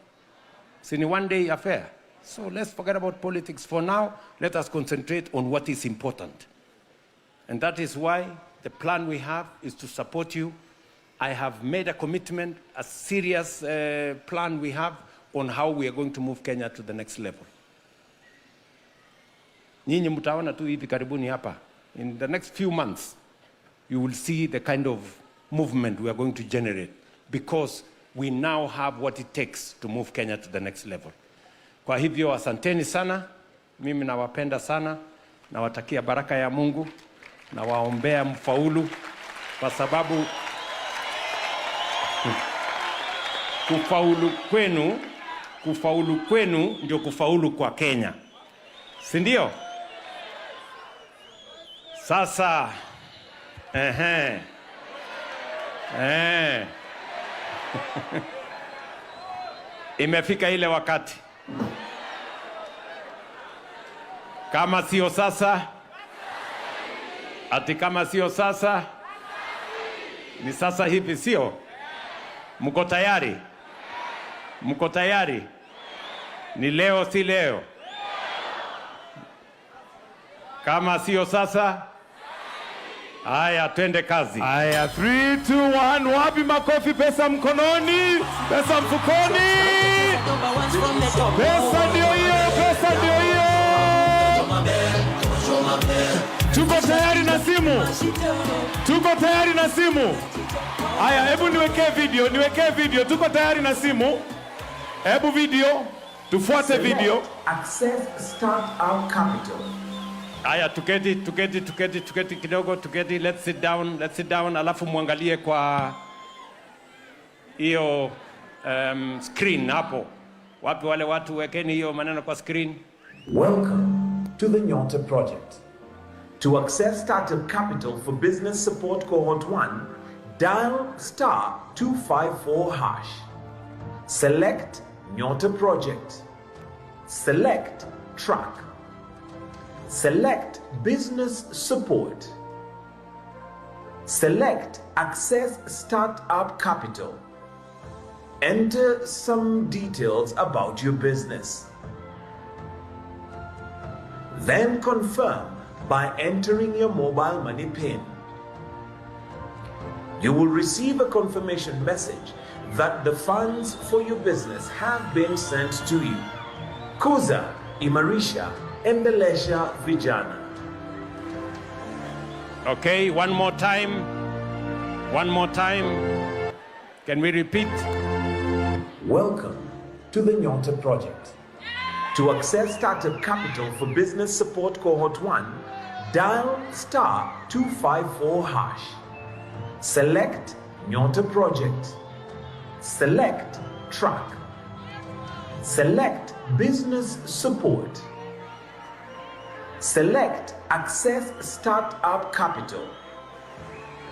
Si ni one day affair. So let's forget about politics for now. Let us concentrate on what is important. And that is why the plan we have is to support you. I have made a commitment, a serious plan we have on how we are going to move Kenya to the next level. Nyinyi mtaona tu hivi karibuni hapa. In the next few months, you will see the kind of movement we are going to generate, because we now have what it takes to move Kenya to the next level. Kwa hivyo asanteni sana. Mimi nawapenda sana. Nawatakia baraka ya Mungu. Na waombea mfaulu, kwa sababu kufaulu kwenu ndio kufaulu kwa Kenya. Si ndio? Sasa imefika ile wakati. Kama sio sasa, ati kama sio sasa, ni sasa hivi, sio? Mko tayari? Mko tayari? Ni leo si leo? Kama sio sasa, haya twende kazi. Haya, 3, 2, 1, wapi makofi? Pesa mkononi, pesa mfukoni. Pesa ndio hiyo, pesa ndio hiyo. Tuko tayari na simu. Tuko tayari na simu. Haya, hebu niwekee video. Tuko tayari na simu. Hebu video. Tufuate video. Access Startup Capital. Aya, tuketi kidogo, let's sit down, alafu muangalie kwa hiyo screen hapo. Wapi wale watu, wekeni hiyo maneno kwa screen. Welcome to the Nyota Project. To access Startup Capital for Business Support Cohort 1, dial *254#. Select Nyota Project. Select Track. Select Business Support. Select Access Startup Capital. Enter some details about your business. Then confirm by entering your mobile money PIN. You will receive a confirmation message that the funds for your business have been sent to you. Kuza, Imarisha, Endelesha, Vijana. Okay, one more time. Can we repeat? Welcome to the Nyota Project. To access Startup Capital for Business Support Cohort 1, dial *254#. Select Nyota Project. Select Track. Select Business Support. Select Access Startup Capital.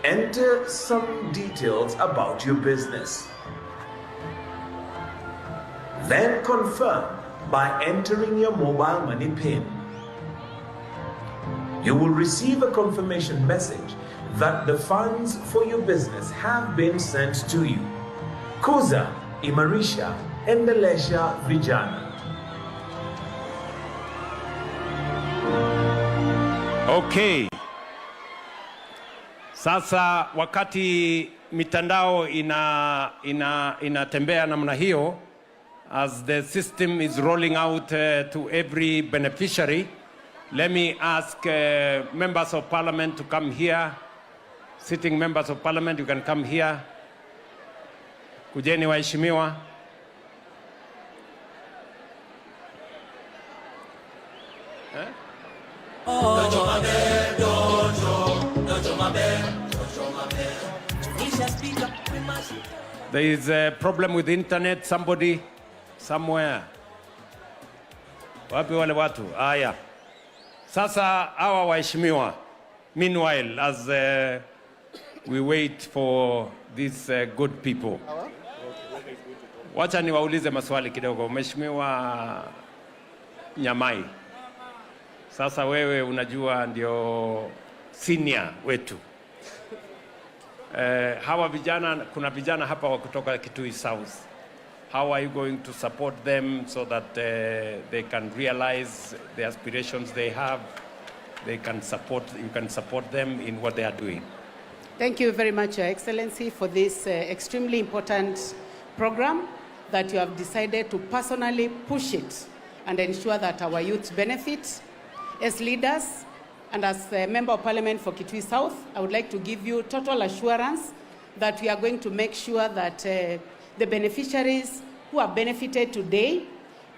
Enter some details about your business. Then confirm by entering your mobile money PIN. You will receive a confirmation message that the funds for your business have been sent to you. Kuza, Imarisha, Endelesha, Vijana. Okay. Sasa wakati mitandao inatembea namna hiyo, as the system is rolling out to every beneficiary, let me ask members of parliament to come here. Sitting members of parliament, you can come here. Kujeni waheshimiwa. There is a problem with the internet. Somebody, somewhere. Wapi wale watu? Aya. Sasa hawa waheshimiwa. Meanwhile, as we wait for these good people. Wacha niwaulize maswali kidogo. Mheshimiwa Nyamai. Sasa wewe unajua ndio senior wetu. Hawa vijana, kuna vijana hapa wa kutoka Kitui South. How are you going to support them so that they can realize the aspirations they have? You can support them in what they are doing. Thank you very much, Your Excellency, for this extremely important program that you have decided to personally push it and ensure that our youth benefit. As leaders and as a Member of Parliament for Kitui South, I would like to give you total assurance that we are going to make sure that the beneficiaries who are benefited today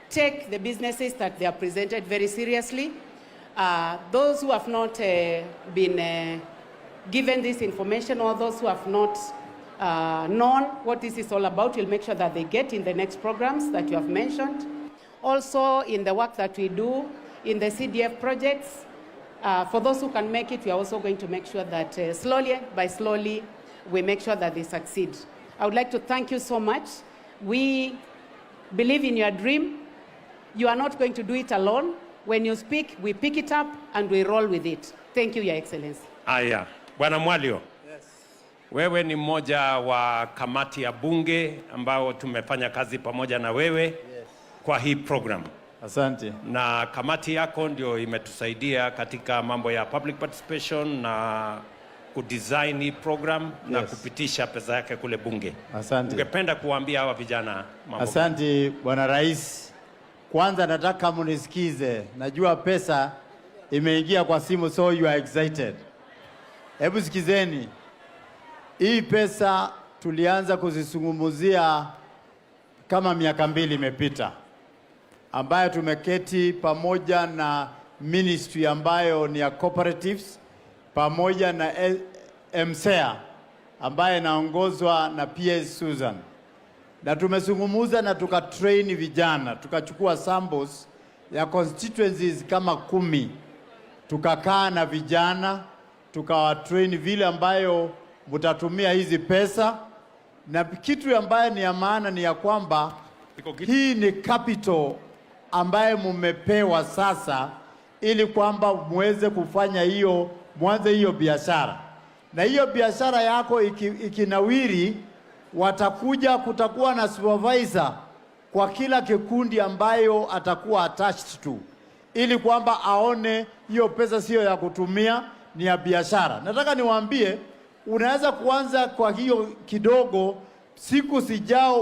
take the businesses that they are presented very seriously. Those who have not been given this information, or those who have not known what this is all about, we'll make sure that they get in the next programs that you have mentioned. Also, in the work that we do in the CDF projects, for those who can make it, we are also going to make sure that slowly by slowly, we make sure that they succeed. I would like to thank you so much. We believe in your dream. You are not going to do it alone. When you speak, we pick it up and we roll with it. Thank you, Your Excellency. Aya, Bwana Mwalio. Yes. Wewe ni mmoja wa kamati ya bunge ambao tumefanya kazi pamoja na wewe. Yes. Kwa hii program. Asante. Na kamati yako ndio imetusaidia katika mambo ya public participation na kudesign hii program. Yes. Na kupitisha pesa yake kule bunge. Asante. Ungependa kuambia hawa vijana mambo? Asante Bwana Rais. Kwanza nataka munisikize. Najua pesa imeingia kwa simu, so you are excited. Hebu sikizeni. Hii pesa tulianza kuzizungumzia kama miaka 2 imepita, ambayo tumeketi pamoja na ministry ambayo ni ya cooperatives pamoja na MCA ambaye inaongozwa na PS Susan, na tumezungumza na tukatrain vijana, tukachukua samples ya constituencies kama 10, tukakaa na vijana tukawatrain vile ambayo mtatumia hizi pesa, na kitu ambaye ni ya maana ni ya kwamba hii ni capital ambaye mumepewa sasa, ili kwamba muweze kufanya hiyo, mwanze hiyo biashara. Na hiyo biashara yako ikinawiri, kutakuwa na supervisor kwa kila kikundi ambayo atakuwa attached to, ili kwamba aone hiyo pesa sio ya kutumia, ni ya biashara. Nataka niwaambie, unaweza kuanza kwa hiyo kidogo, siku sijao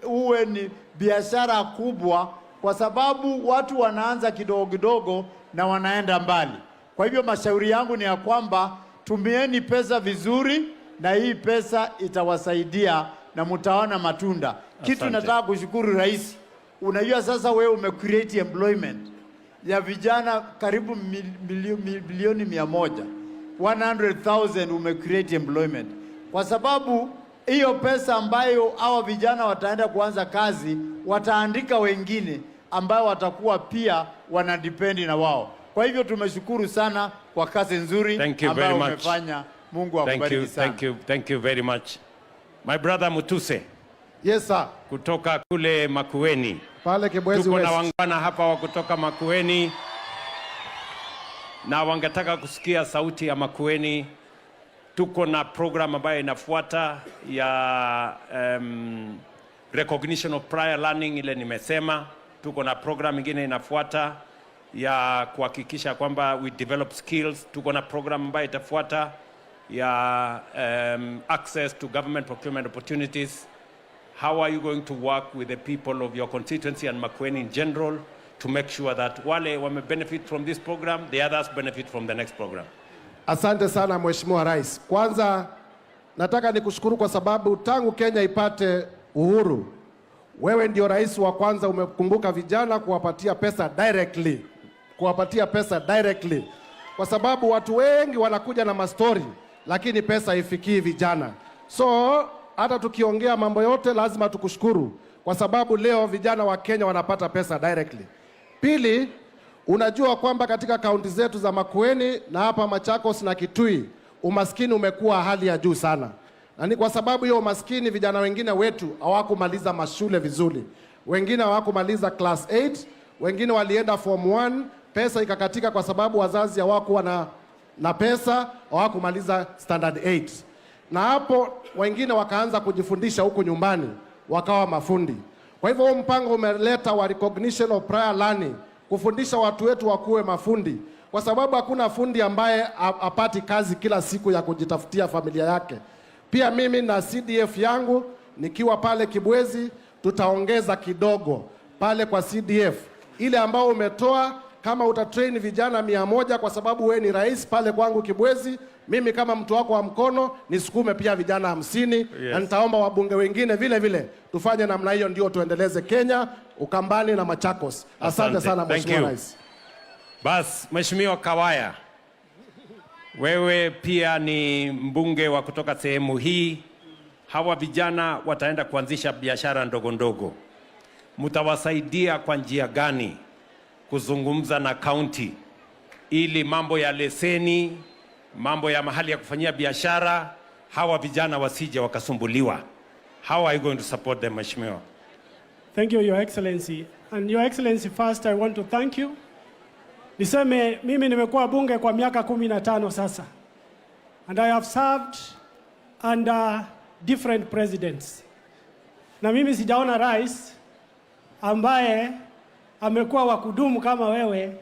uwe ni biashara kubwa, kwa sababu watu wanaanza kidogo kidogo na wanaenda mbali. Kwa hivyo mashauri yangu ni ya kwamba tumieni pesa vizuri, na hii pesa itawasaidia na mtaona matunda. Kitu nataka kushukuru rais. Unajua sasa wewe umecreate employment ya vijana karibu milioni 100. 100,000 umecreate employment. Kwa sababu hiyo pesa ambayo hawa vijana wataenda kuanza kazi, wataandika wengine ambao watakuwa pia wanadependi na wao. Kwa hivyo tumeshukuru sana kwa kazi nzuri ambayo umefanya. Mungu akubariki sana. Thank you very much. My brother Mutuse. Yes sir. Kutoka kule Makueni. Pale Kibwezi West. Tuko na wangwana hapa wa kutoka Makueni, na wangetaka kusikia sauti ya Makueni. Tuko na program ambayo inafuata ya recognition of prior learning, ile nimesema. Tuko na program nyingine inafuata ya kuhakikisha kwamba we develop skills. Tuko na program ambayo itafuata ya access to government procurement opportunities. How are you going to work with the people of your constituency and Makueni in general to make sure that wale wame benefit from this program, the others benefit from the next program? Asante sana Mheshimiwa Rais. Kwanza nataka nikushukuru kwa sababu tangu Kenya ipate uhuru, wewe ndio rais wa kwanza umekumbuka vijana kuwapatia pesa directly. Kwa sababu watu wengi wanakuja na mastori, lakini pesa haifikii vijana. So hata tukiongea mambo yote lazima tukushukuru kwa sababu leo vijana wa Kenya wanapata pesa directly. Pili, unajua kwamba katika kaunti zetu za Makueni na hapa Machakos na Kitui, umaskini umekuwa hali ya juu sana. Na ni kwa sababu hiyo umaskini, vijana wengine wetu hawakumaliza mashule vizuri. Wengine hawakumaliza class 8, wengine walienda form 1, pesa ikakatika kwa sababu wazazi hawakuwa na pesa, hawakumaliza standard 8. Na hapo wengine wakaanza kujifundisha huku nyumbani, wakawa mafundi. Kwa hivyo mpango umeleta wa recognition of prior learning, kufundisha watu wetu wakuwe mafundi, kwa sababu hakuna fundi ambaye apati kazi kila siku ya kujitafutia familia yake. Pia mimi na CDF yangu nikiwa pale Kibwezi, tutaongeza kidogo pale kwa CDF ile ambao umetoa. Kama utatrain vijana 100, kwa sababu we ni rais pale kwangu Kibwezi, mimi kama mtu wako wa mkono nisukume pia vijana 50. Yes. Na nitaomba wabunge wengine vile vile tufanye namna hiyo, ndio tuendeleze Kenya, Ukambani na Machakos. Asante sana Mheshimiwa Rais. Bas, Mheshimiwa Kawaya, wewe pia ni mbunge wa kutoka sehemu hii. Hawa vijana wataenda kuanzisha biashara ndogo ndogo. Mtawasaidia kwa njia gani kuzungumza na county ili mambo ya leseni, mambo ya mahali ya kufanyia biashara, hawa vijana wasije wakasumbuliwa? How are you going to support them, Mheshimiwa? Thank you, Your Excellency. And Your Excellency, first I want to thank you. Niseme mimi nimekuwa bunge kwa miaka 15 sasa. And I have served under different presidents. Na mimi sijaona rais ambaye amekuwa wa kudumu kama wewe,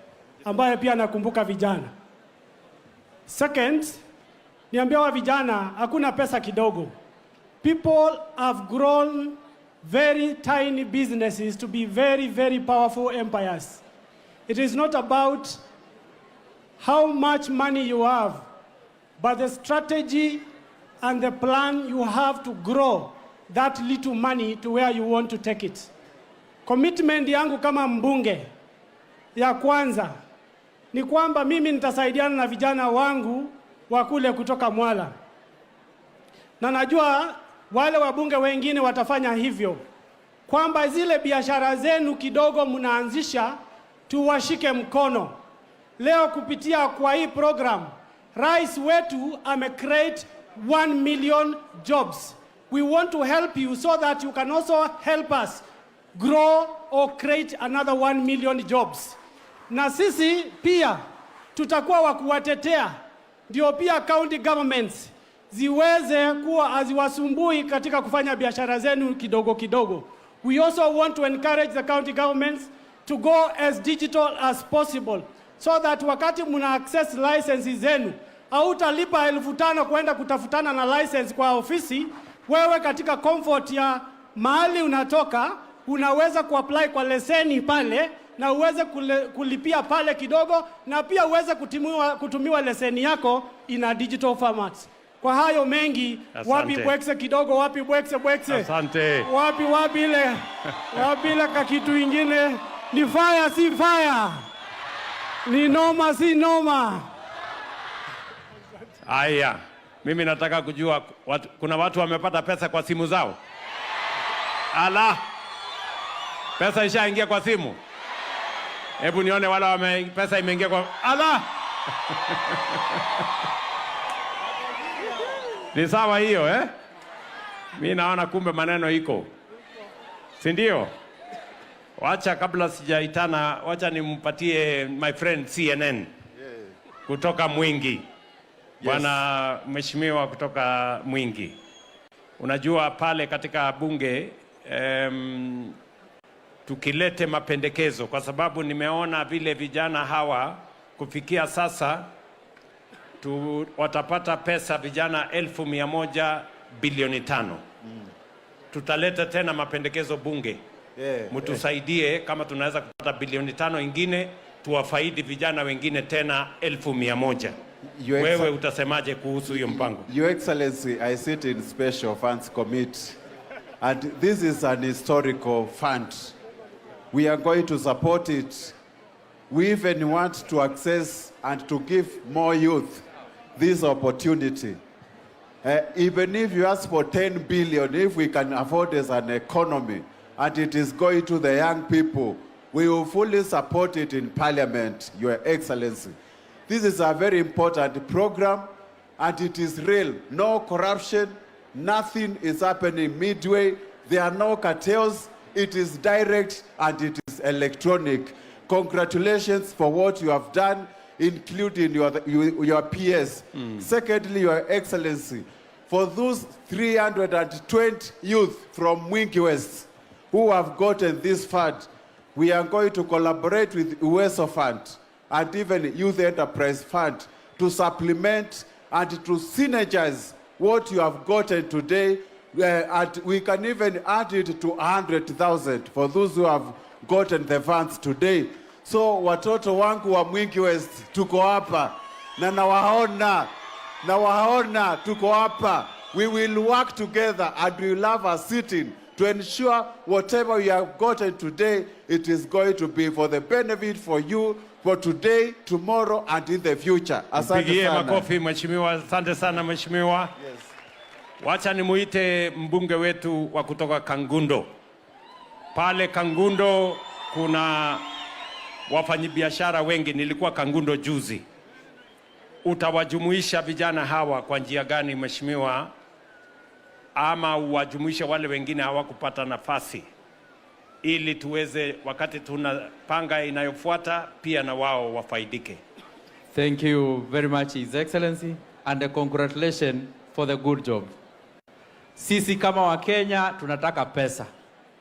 ambaye pia anakumbuka vijana. Second, niambia wa vijana hakuna pesa kidogo. People have grown very tiny businesses to be very, very powerful empires. It is not about how much money you have, but the strategy and the plan you have to grow that little money to where you want to take it. Commitment yangu kama mbunge ya kwanza ni kwamba mimi nitasaidiana na vijana wangu wa kule kutoka Mwala. Na najua wale wabunge wengine watafanya hivyo, kwamba zile biashara zenu kidogo mnaanzisha tuwashike mkono. Leo kupitia kwa hii program, rais wetu amecreate 1 million jobs. We want to help you so that you can also help us grow or create another 1 million jobs. Na sisi pia tutakuwa wa kuwatetea, ndio pia county governments ziweze kuwa haziwasumbui katika kufanya biashara zenu kidogo kidogo. We also want to encourage the county governments to go as digital as possible, so that wakati muna access licenses zenu, hautalipa 5,000 kwenda kutafutana na license kwa ofisi. Wewe katika comfort ya mahali unatoka, unaweza kuapply kwa leseni pale, na uweze kulipia pale kidogo, na pia uweze kutumiwa leseni yako in a digital format. Kwa hayo mengi, asante. Wapi bwekse kidogo, wapi bwekse. Asante. Wapi ile kakitu ingine, ni fire si fire, ni noma si noma. Aya, mimi nataka kujua kuna watu wamepata pesa kwa simu zao? Ala, pesa ishaingia kwa simu? Hebu nione wala pesa imeingia kwa... Ala! Ni sawa hiyo eh? Mimi naona kumbe maneno iko. Si ndio? Wacha kabla sijaitana, wacha nimpatie my friend CNN kutoka Mwingi. Bwana mheshimiwa kutoka Mwingi. Unajua pale katika bunge tukilete mapendekezo, kwa sababu nimeona vile vijana hawa kufikia sasa watapata pesa vijana 1,100 bilioni 5. Tutaleta tena mapendekezo bunge. Mtusaidie kama tunaweza kupata bilioni 5 ingine, tuwafaidi vijana wengine tena 1,100. Wewe utasemaje kuhusu hiyo mpango? Your Excellency, I sit in Special Funds Committee, and this is an historical fund. We are going to support it. We even want to access and to give more youth this opportunity. Even if you ask for 10 billion, if we can afford as an economy, and it is going to the young people, we will fully support it in Parliament, Your Excellency. This is a very important program, and it is real. No corruption, nothing is happening midway. There are no cartels. It is direct and it is electronic. Congratulations for what you have done, including your PS. Secondly, Your Excellency, for those 320 youth from Mwingi West who have gotten this fund, we are going to collaborate with UESO Fund and even Youth Enterprise Fund to supplement and to synergize what you have gotten today, and we can even add it to 100,000 for those who have gotten the funds today. So watoto wangu wa Mwingi West, tuko hapa na nawaona tuko hapa. We will work together and we will have a sitting to ensure whatever you have gotten today, it is going to be for the benefit for you for today, tomorrow, and in the future. Asante sana. Makofi mheshimiwa, asante sana mheshimiwa. Yes. Wacha nimuite mbunge wetu wa kutoka Kangundo. Pale Kangundo kuna wafanyabiashara wengi, nilikuwa Kangundo juzi. Utawajumuisha vijana hawa kwa njia gani mheshimiwa, ama uwajumuisha wale wengine hawakupata nafasi, ili tuweze wakati tunapanga inayofuata pia na wao wafaidike? Thank you very much, His Excellency, and congratulations for the good job. Sisi kama Wakenya tunataka pesa,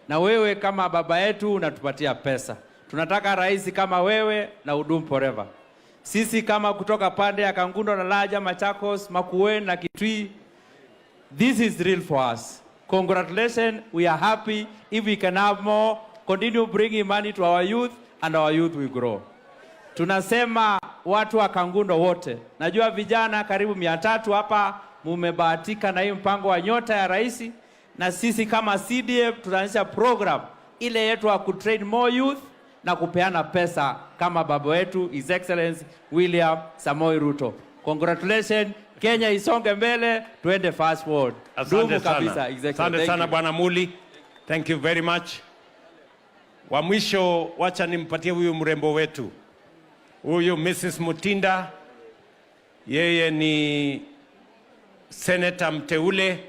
na wewe kama baba yetu unatupatia pesa. Tunataka rais kama wewe na hudumu forever. Sisi kama kutoka pande ya Kangundo na Laja, Machakos, Makueni na Kitui, this is real for us. Congratulations, we are happy. If we can have more, continue bringing money to our youth, and our youth will grow. Tunasema watu wa Kangundo wote. Najua vijana karibu 300 hapa mumebahatika na hii mpango wa nyota ya rais, na sisi kama CDF tutaanzisha program ile yetu wa kutrain more youth na kupeana pesa kama baba wetu His Excellency William Samoei Ruto. Congratulations, Kenya isonge mbele, tuende fast forward. Asante kabisa, sana. His Excellency. Asante sana Bwana Muli. Thank you very much. Wa mwisho wacha nimpatie huyu mrembo wetu. Huyu Mrs. Mutinda, yeye ni senator mteule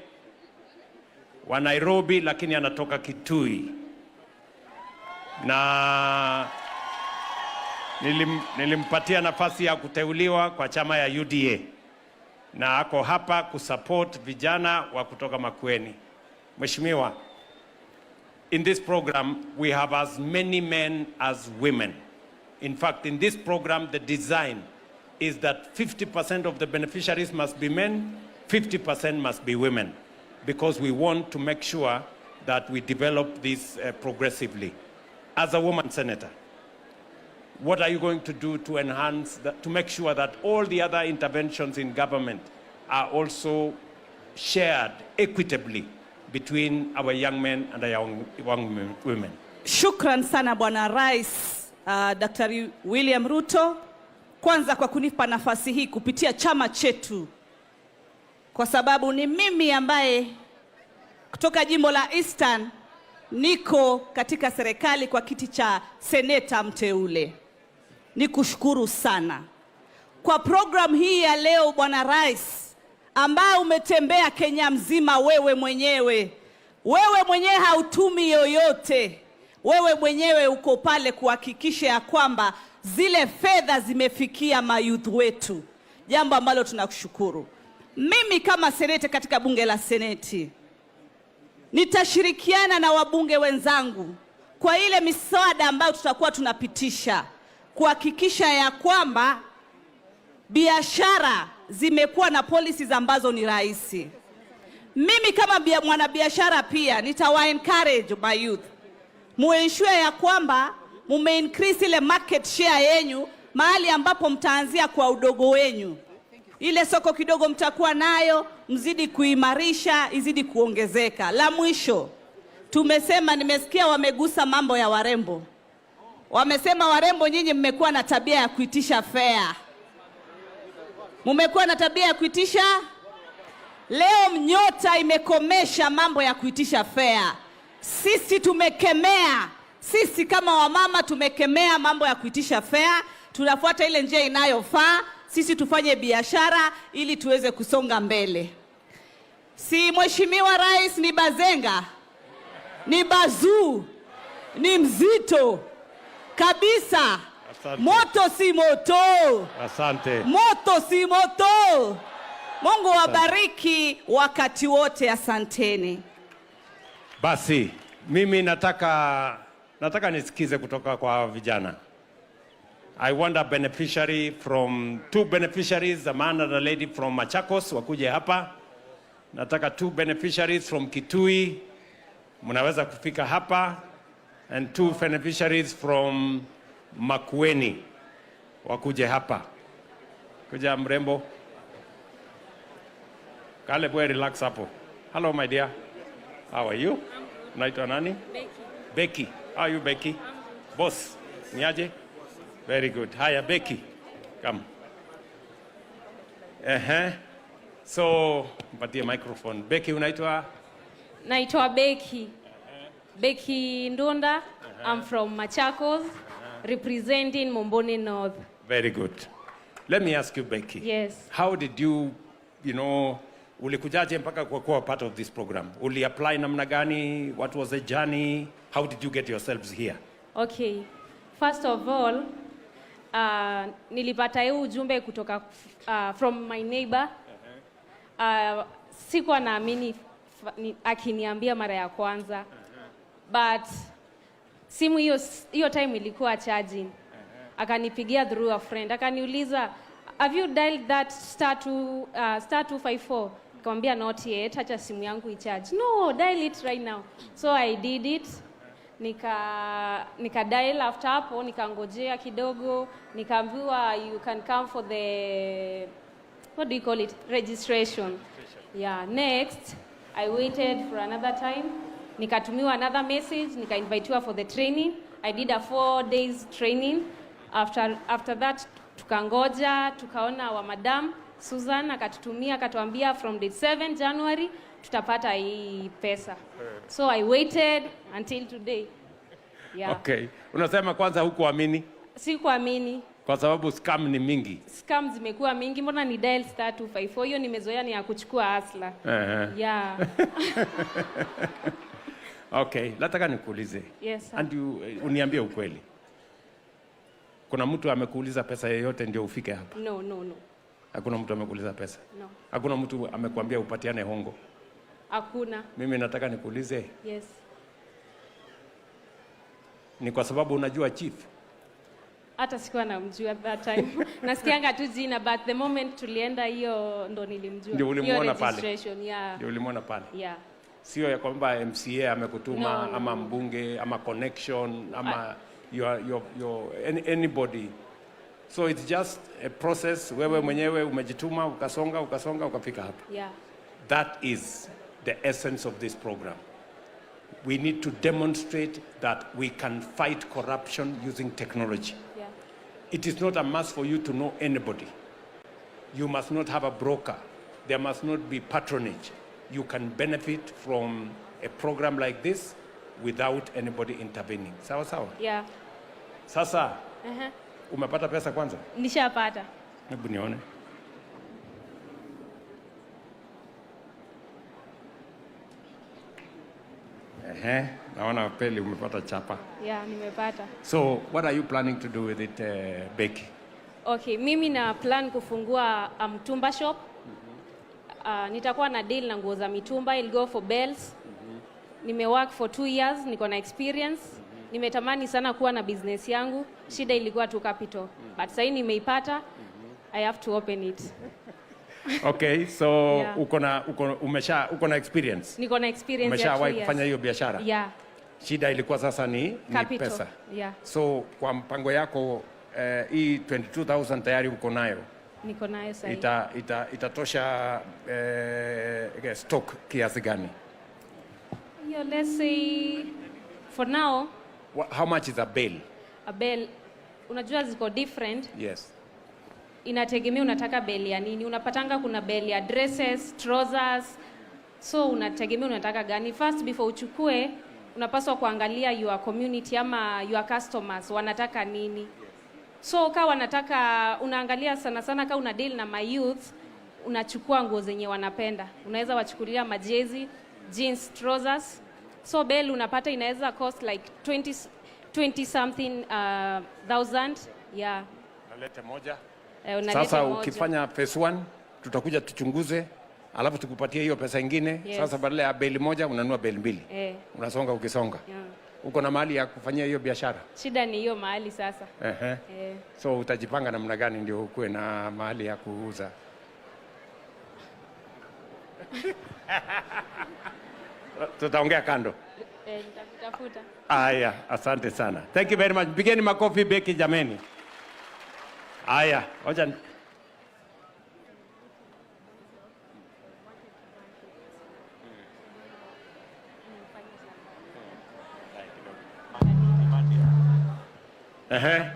wa Nairobi lakini anatoka Kitui. Na nilimpatia nafasi ya kuteuliwa kwa chama ya UDA. Na ako hapa kusupport vijana wa kutoka Makueni. Mheshimiwa, in this program we have as many men as women. In fact, in this program the design is that 50% of the beneficiaries must be men, 50% must be women, because we want to make sure that we develop this progressively. As a woman senator, what are you going to do to enhance that, to make sure that all the other interventions in government are also shared equitably between our young men and our young women? Shukran sana Bwana Rais Daktari William Ruto, kwanza kwa kunipa nafasi hii kupitia chama chetu, kwa sababu ni mimi ambaye kutoka jimbo la Eastern niko katika serikali kwa kiti cha seneta mteule. Nikushukuru sana kwa program hii ya leo Bwana Rais, ambao umetembea Kenya mzima wewe mwenyewe. Wewe mwenyewe hautumi yoyote. Wewe mwenyewe uko pale kuhakikisha ya kwamba zile fedha zimefikia mayouth wetu. Jambo ambalo tunakushukuru. Mimi kama seneta katika bunge la Seneti nitashirikiana na wabunge wenzangu kwa ile miswada ambayo tutakuwa tunapitisha kuhakikisha ya kwamba biashara zimekuwa na policies ambazo ni rahisi. Mimi kama mwanabiashara pia nitawa encourage my youth. Muensure ya kwamba mume increase ile market share yenu mahali ambapo mtaanzia kwa udogo wenu. Ile soko kidogo mtakuwa nayo, mzidi kuimarisha, izidi kuongezeka. La mwisho, tumesema, nimesikia wamegusa mambo ya warembo. Wamesema warembo nyinyi mmekuwa na tabia ya kuitisha fare. Mmekuwa na tabia ya kuitisha. Leo nyota imekomesha mambo ya kuitisha fare. Sisi tumekemea. Sisi kama wamama tumekemea mambo ya kuitisha fare. Tunafuata ile njia inayofaa. Sisi tufanye biashara ili tuweze kusonga mbele. Si Mheshimiwa Rais ni bazenga, ni bazuu, ni mzito kabisa. Asante. Moto si moto. Asante. Moto si moto. Mungu wabariki wakati wote, asanteni. Basi, mimi nataka nisikize kutoka kwa vijana. I want a beneficiary from, 2 beneficiaries, a man and a lady from Machakos, wakuje hapa. Nataka 2 beneficiaries from Kitui, mnaweza kufika hapa. And 2 beneficiaries from Makueni, wakuje hapa. Kuja mrembo. Kale boy, relax hapo. Hello my dear. How are you? Unaitwa nani? Becky. Becky. How are you Becky? Boss, niaje? Very good. Hiya, Becky. Come. So, mpatie microphone. Becky, unaitwa? Naitwa Becky. Becky Ndunda. I'm from Machakos, representing Momboni North. Very good. Let me ask you, Becky. Yes. How did you ulikujaje mpaka kuwa part of this program? Uli apply namna gani? What was the journey? How did you get yourselves here? Okay. First of all, nilipata huu ujumbe kutoka from my neighbor. Sikuwa naamini akiniambia mara ya kwanza. But simu hiyo time ilikuwa charging. Akanipigia through a friend. Akaniuliza, have you dialed that *254? Nikamwambia not yet, acha simu yangu i-charge. No, dial it right now. So I did it. nika dial. After hapo nikangojea kidogo, nikaambiwa you can come for the, what do you call it, registration. Yeah, next I waited for another time, nikatumiwa another message, nika-invitiwa for the training. I did a 4 days training. After that tukangoja, tukaona wa madam Susan akatutumia, akatuambia from the 7 January tutapata hii pesa. So I waited until today. Yeah. Okay. Unasema kwanza hukuamini? Sikuamini. Kwa sababu scam ni mingi. Scam zimekuwa mingi, mbona ni dial *254? Hiyo nimezoea ni ya kuchukua asla. Yeah. Okay, nataka nikuulize. Yes, sir. And uniambie ukweli. Kuna mtu amekuuliza pesa yoyote ndio ufike hapa? No. Hakuna mtu amekuuliza pesa? No. Hakuna mtu amekuambia upatiane hongo? Hakuna. Mimi nataka nikuulize. Yes. Ni kwa sababu unajua chief? Hata sikuwa namjua that time. Nasikianga tu jina, but the moment tulienda hiyo ndo nilimjua. Ndio ulimuona pale? Yeah. Ndio ulimuona pale? Yeah. Sio ya kwamba MCA amekutuma No. ama mbunge ama connection ama anybody. So it's just a process. Wewe mwenyewe umejituma, ukasonga ukafika hapa. Yeah. That is the essence of this program. We need to demonstrate that we can fight corruption using technology. Yeah. It is not a must for you to know anybody. You must not have a broker. There must not be patronage. You can benefit from a program like this without anybody intervening. Sawa sawa? Yeah. Sasa, umepata pesa kwanza? Nishapata. Hebu nione. Naona peli umepata chapa. Yeah, nimepata. So, what are you planning to do with it, Becky? Okay, mimi na plan kufungua mtumba shop. Nitakuwa na deal na nguo za mitumba, I'll go for bells. Nimework for 2 years, niko na experience. Nimetamani sana kuwa na business yangu. Shida ilikuwa tu capital. But sasa nimeipata. I have to open it. Okay, so Yeah. uko na experience? Niko na experience ya 2 Umeshawahi years. kufanya hiyo biashara? Yeah. Shida ilikuwa sasa ni Capital. pesa. Yeah. So kwa mpango yako hii 22,000 tayari uko nayo? Niko nayo sasa. Itatosha stock kiasi gani? Yeah, let's say for now How much is a bale? a bell, unajua ziko different. Yes. Inategemea unataka beli ya nini. Unapatanga kuna beli ya dresses, trousers. So unategemea unataka gani. First before uchukue, unapaswa kuangalia your community ama your customers wanataka nini. So kama wanataka, unaangalia sana sana kama una deal na my youth, unachukua nguo zenye wanapenda. Unaweza wachukulia majezi, jeans, trousers. So beli unapata inaweza cost like 20 something thousand. Yeah. Nalete moja. Sasa ukifanya phase 1 tutakuja tuchunguze, alafu tukupatie hiyo pesa ingine. Yes. Sasa badala ya beli moja unanunua beli mbili. Unasonga ukisonga. Yeah. Uko na mahali ya kufanyia hiyo biashara? Shida ni hiyo mahali sasa. So utajipanga namna gani ndio ukuwe na mahali ya kuuza? Tutaongea kando. Nitakutafuta. Aya, asante sana. Thank you very much. Pigeni makofi Becky jameni. Aya, hoja.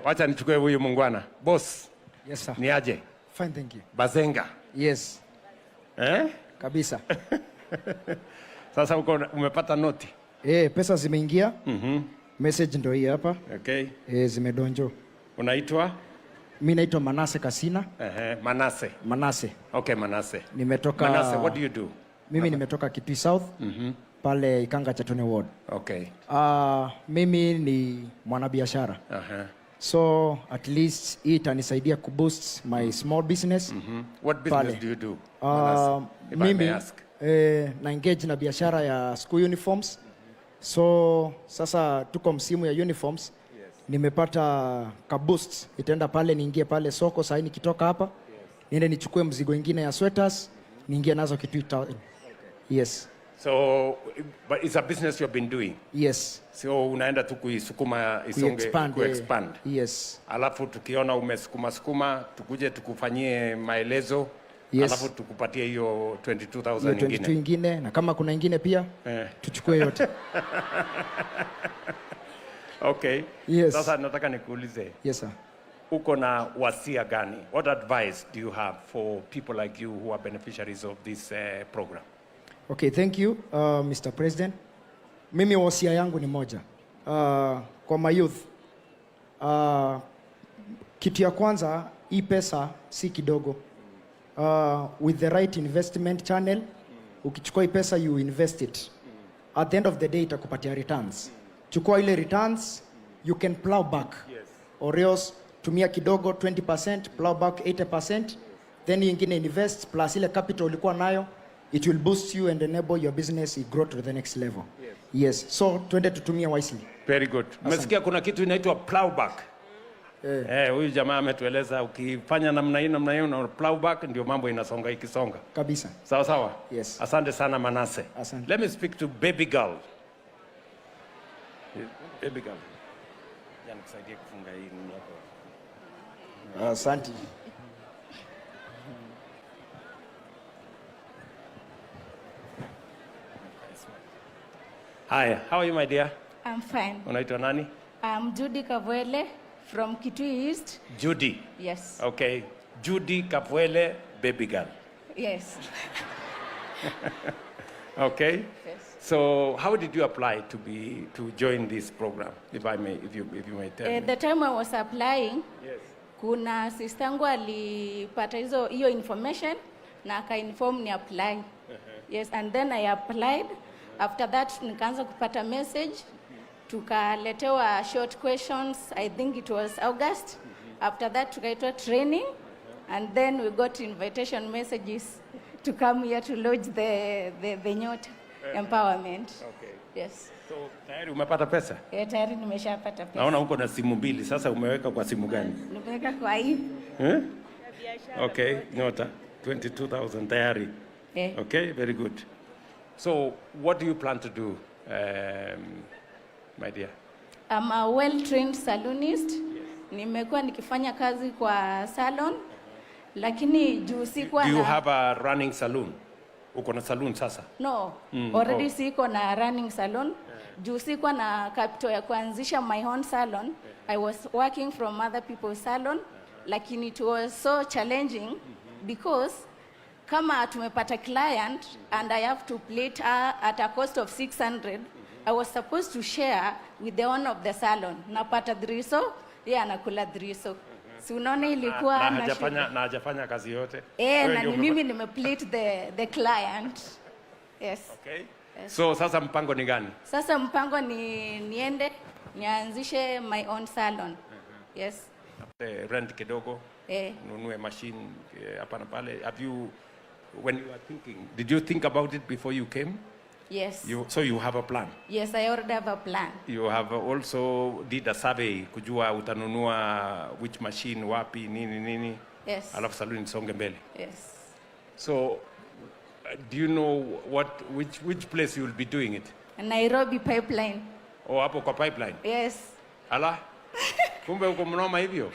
Wacha nichukue huyu mungwana. Boss. Yes sir. Ni aje? Fine, thank you. Bazenga. Yes. Kabisa. Sasa umepata noti? Pesa zimeingia. Message ndio hii hapa. Okay. Zimedonjo. Unaitwa? Mimi naitwa Manase Kasina. Manase. Okay, Manase. Nimetoka. Manase, what do you do? Mimi nimetoka Kitui South. Pale Ikanga Chatone Ward. Okay. Mimi ni mwanabiashara. So at least hii itanisaidia kuboost my small business. What business do you do? Mimi na engage na biashara ya school uniforms. So sasa tuko msimu ya uniforms. Nimepata kaboost, itaenda pale niingie pale soko sasa nikitoka hapa. Niende nichukue mzigo ingine ya sweaters, niingie nazo Kitui Town. Yes. So, but it's a business you've been doing. Yes. So unaenda tu kuisukuma isonge Expand. Yes. Alafu tukiona umesukuma tukuje tukufanyie maelezo. Yes. Alafu tukupatie hiyo 22,000 nyingine. 22 nyingine na kama kuna nyingine pia tuchukue yote. Okay. Yes. Sasa nataka nikuulize. Yes sir. Uko na wasia gani? What advice do you have for people like you who are beneficiaries of this program? Okay, thank you Mr. President. Mimi wasia yangu ni moja. Kwa my youth. Kitu ya kwanza, hii pesa si kidogo. With the right investment channel, ukichukua hii pesa you invest it. At the end of the day itakupatia returns. Chukua ile returns, you can plow back. Yes. Or else tumia kidogo 20%, plow back 80%, then ingine invest plus ile capital ulikuwa nayo, it will boost you and enable your business to grow to the next level. Yes. Yes. So twende tutumia wisely. Very good. Umesikia kuna kitu inaitwa plowback. Huyu jamaa ametueleza ukifanya namna hiyo na plowback ndio mambo inasonga ikisonga. Kabisa. Sawa sawa? Yes. Asante sana Manase. Asante. Let me speak to baby girl. Baby girl. Jana kusaidia kufunga hii nini hapo. Asante. Hi, how are you my dear? I'm fine. Unaitwa nani? I'm Judy Kavwele from Kitui East. Judy. Yes. Okay. Judy Kavwele, baby girl. Yes. Okay. Yes. So, how did you apply to join this program? If you may tell me. The time I was applying, Yes. kuna sistangu alipata hiyo information na aka-inform ni apply. Yes, and then I applied. After that nikaanza kupata message. Tukaletewa short questions. I think it was August. After that tukaitwa training, and then we got invitation messages to come here to lodge the Nyota empowerment. Okay. Yes. So, tayari umepata pesa? Tayari nimeshapata pesa. Naona uko na simu mbili. Sasa umeweka kwa simu gani? Nimeweka kwa hii. Okay, Nyota 22,000 tayari. Okay, very good. So, what do you plan to do, my dear? I'm a well-trained salonist. Yes. Nimekuwa nikifanya kazi kwa salon, lakini juu sikuwa na... Do you have a running salon? Uko na salon sasa? No, already siko na running salon. Juu sikuwa na capital ya kuanzisha my own salon. I was working from other people's salon, lakini it was so challenging because kama tumepata client and I have to plate her at a cost of 600, I was supposed to share with the owner of the salon. Napata driso, yeye anakula driso. Si unaona ilikuwa na hajafanya kazi yote. Na mimi nimeplate the client. Yes. Okay. Yes. So sasa mpango ni gani? Sasa mpango ni niende nianzishe my own salon. Yes. Rent kidogo. Nunue machine hapa na pale. Have you, when you were thinking, did you think about it before you came? Yes. So you have a plan? Yes, I already have a plan. You have also did a survey kujua utanunua which machine wapi nini. Yes. Alafu saluni songe mbele. Yes. So do you know which place you will be doing it? Nairobi Pipeline. Oh, hapo kwa Pipeline? Yes. Ala? Kumbe uko mnoma hivyo?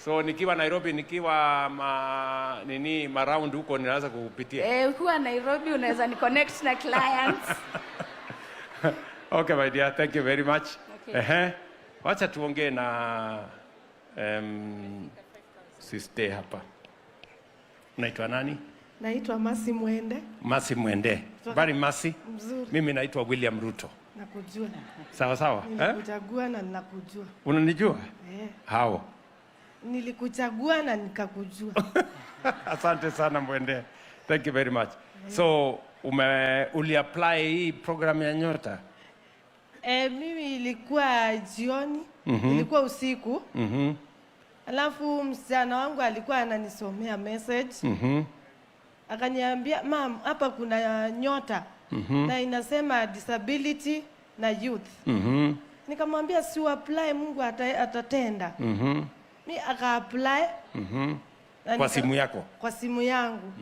So nikiwa Nairobi, nikiwa round huko ninaweza kukupitia. Huwa Nairobi unaweza ni connect na clients. Okay my dear, thank you very much. Okay. Wacha tuongee na sister hapa. Unaitwa nani? Naitwa Masi Mwende. Masi Mwende. Bari Masi. Mzuri. Mimi naitwa William Ruto. Nakujua. Sawa sawa. Nilikuchagua na ninakujua. Unanijua? How? Nilikuchagua na nikakujua. Asante sana Mwende. Thank you very much. So uli-apply hii program ya Nyota? Mimi ilikuwa jioni, ilikuwa usiku. Alafu msichana wangu alikuwa ananisomea message. Akaniambia, "Mom, hapa kuna Nyota na inasema disability na youth." Nikamwambia si apply, Mungu atatenda. Mi aka apply. Kwa simu yako? Kwa simu yangu.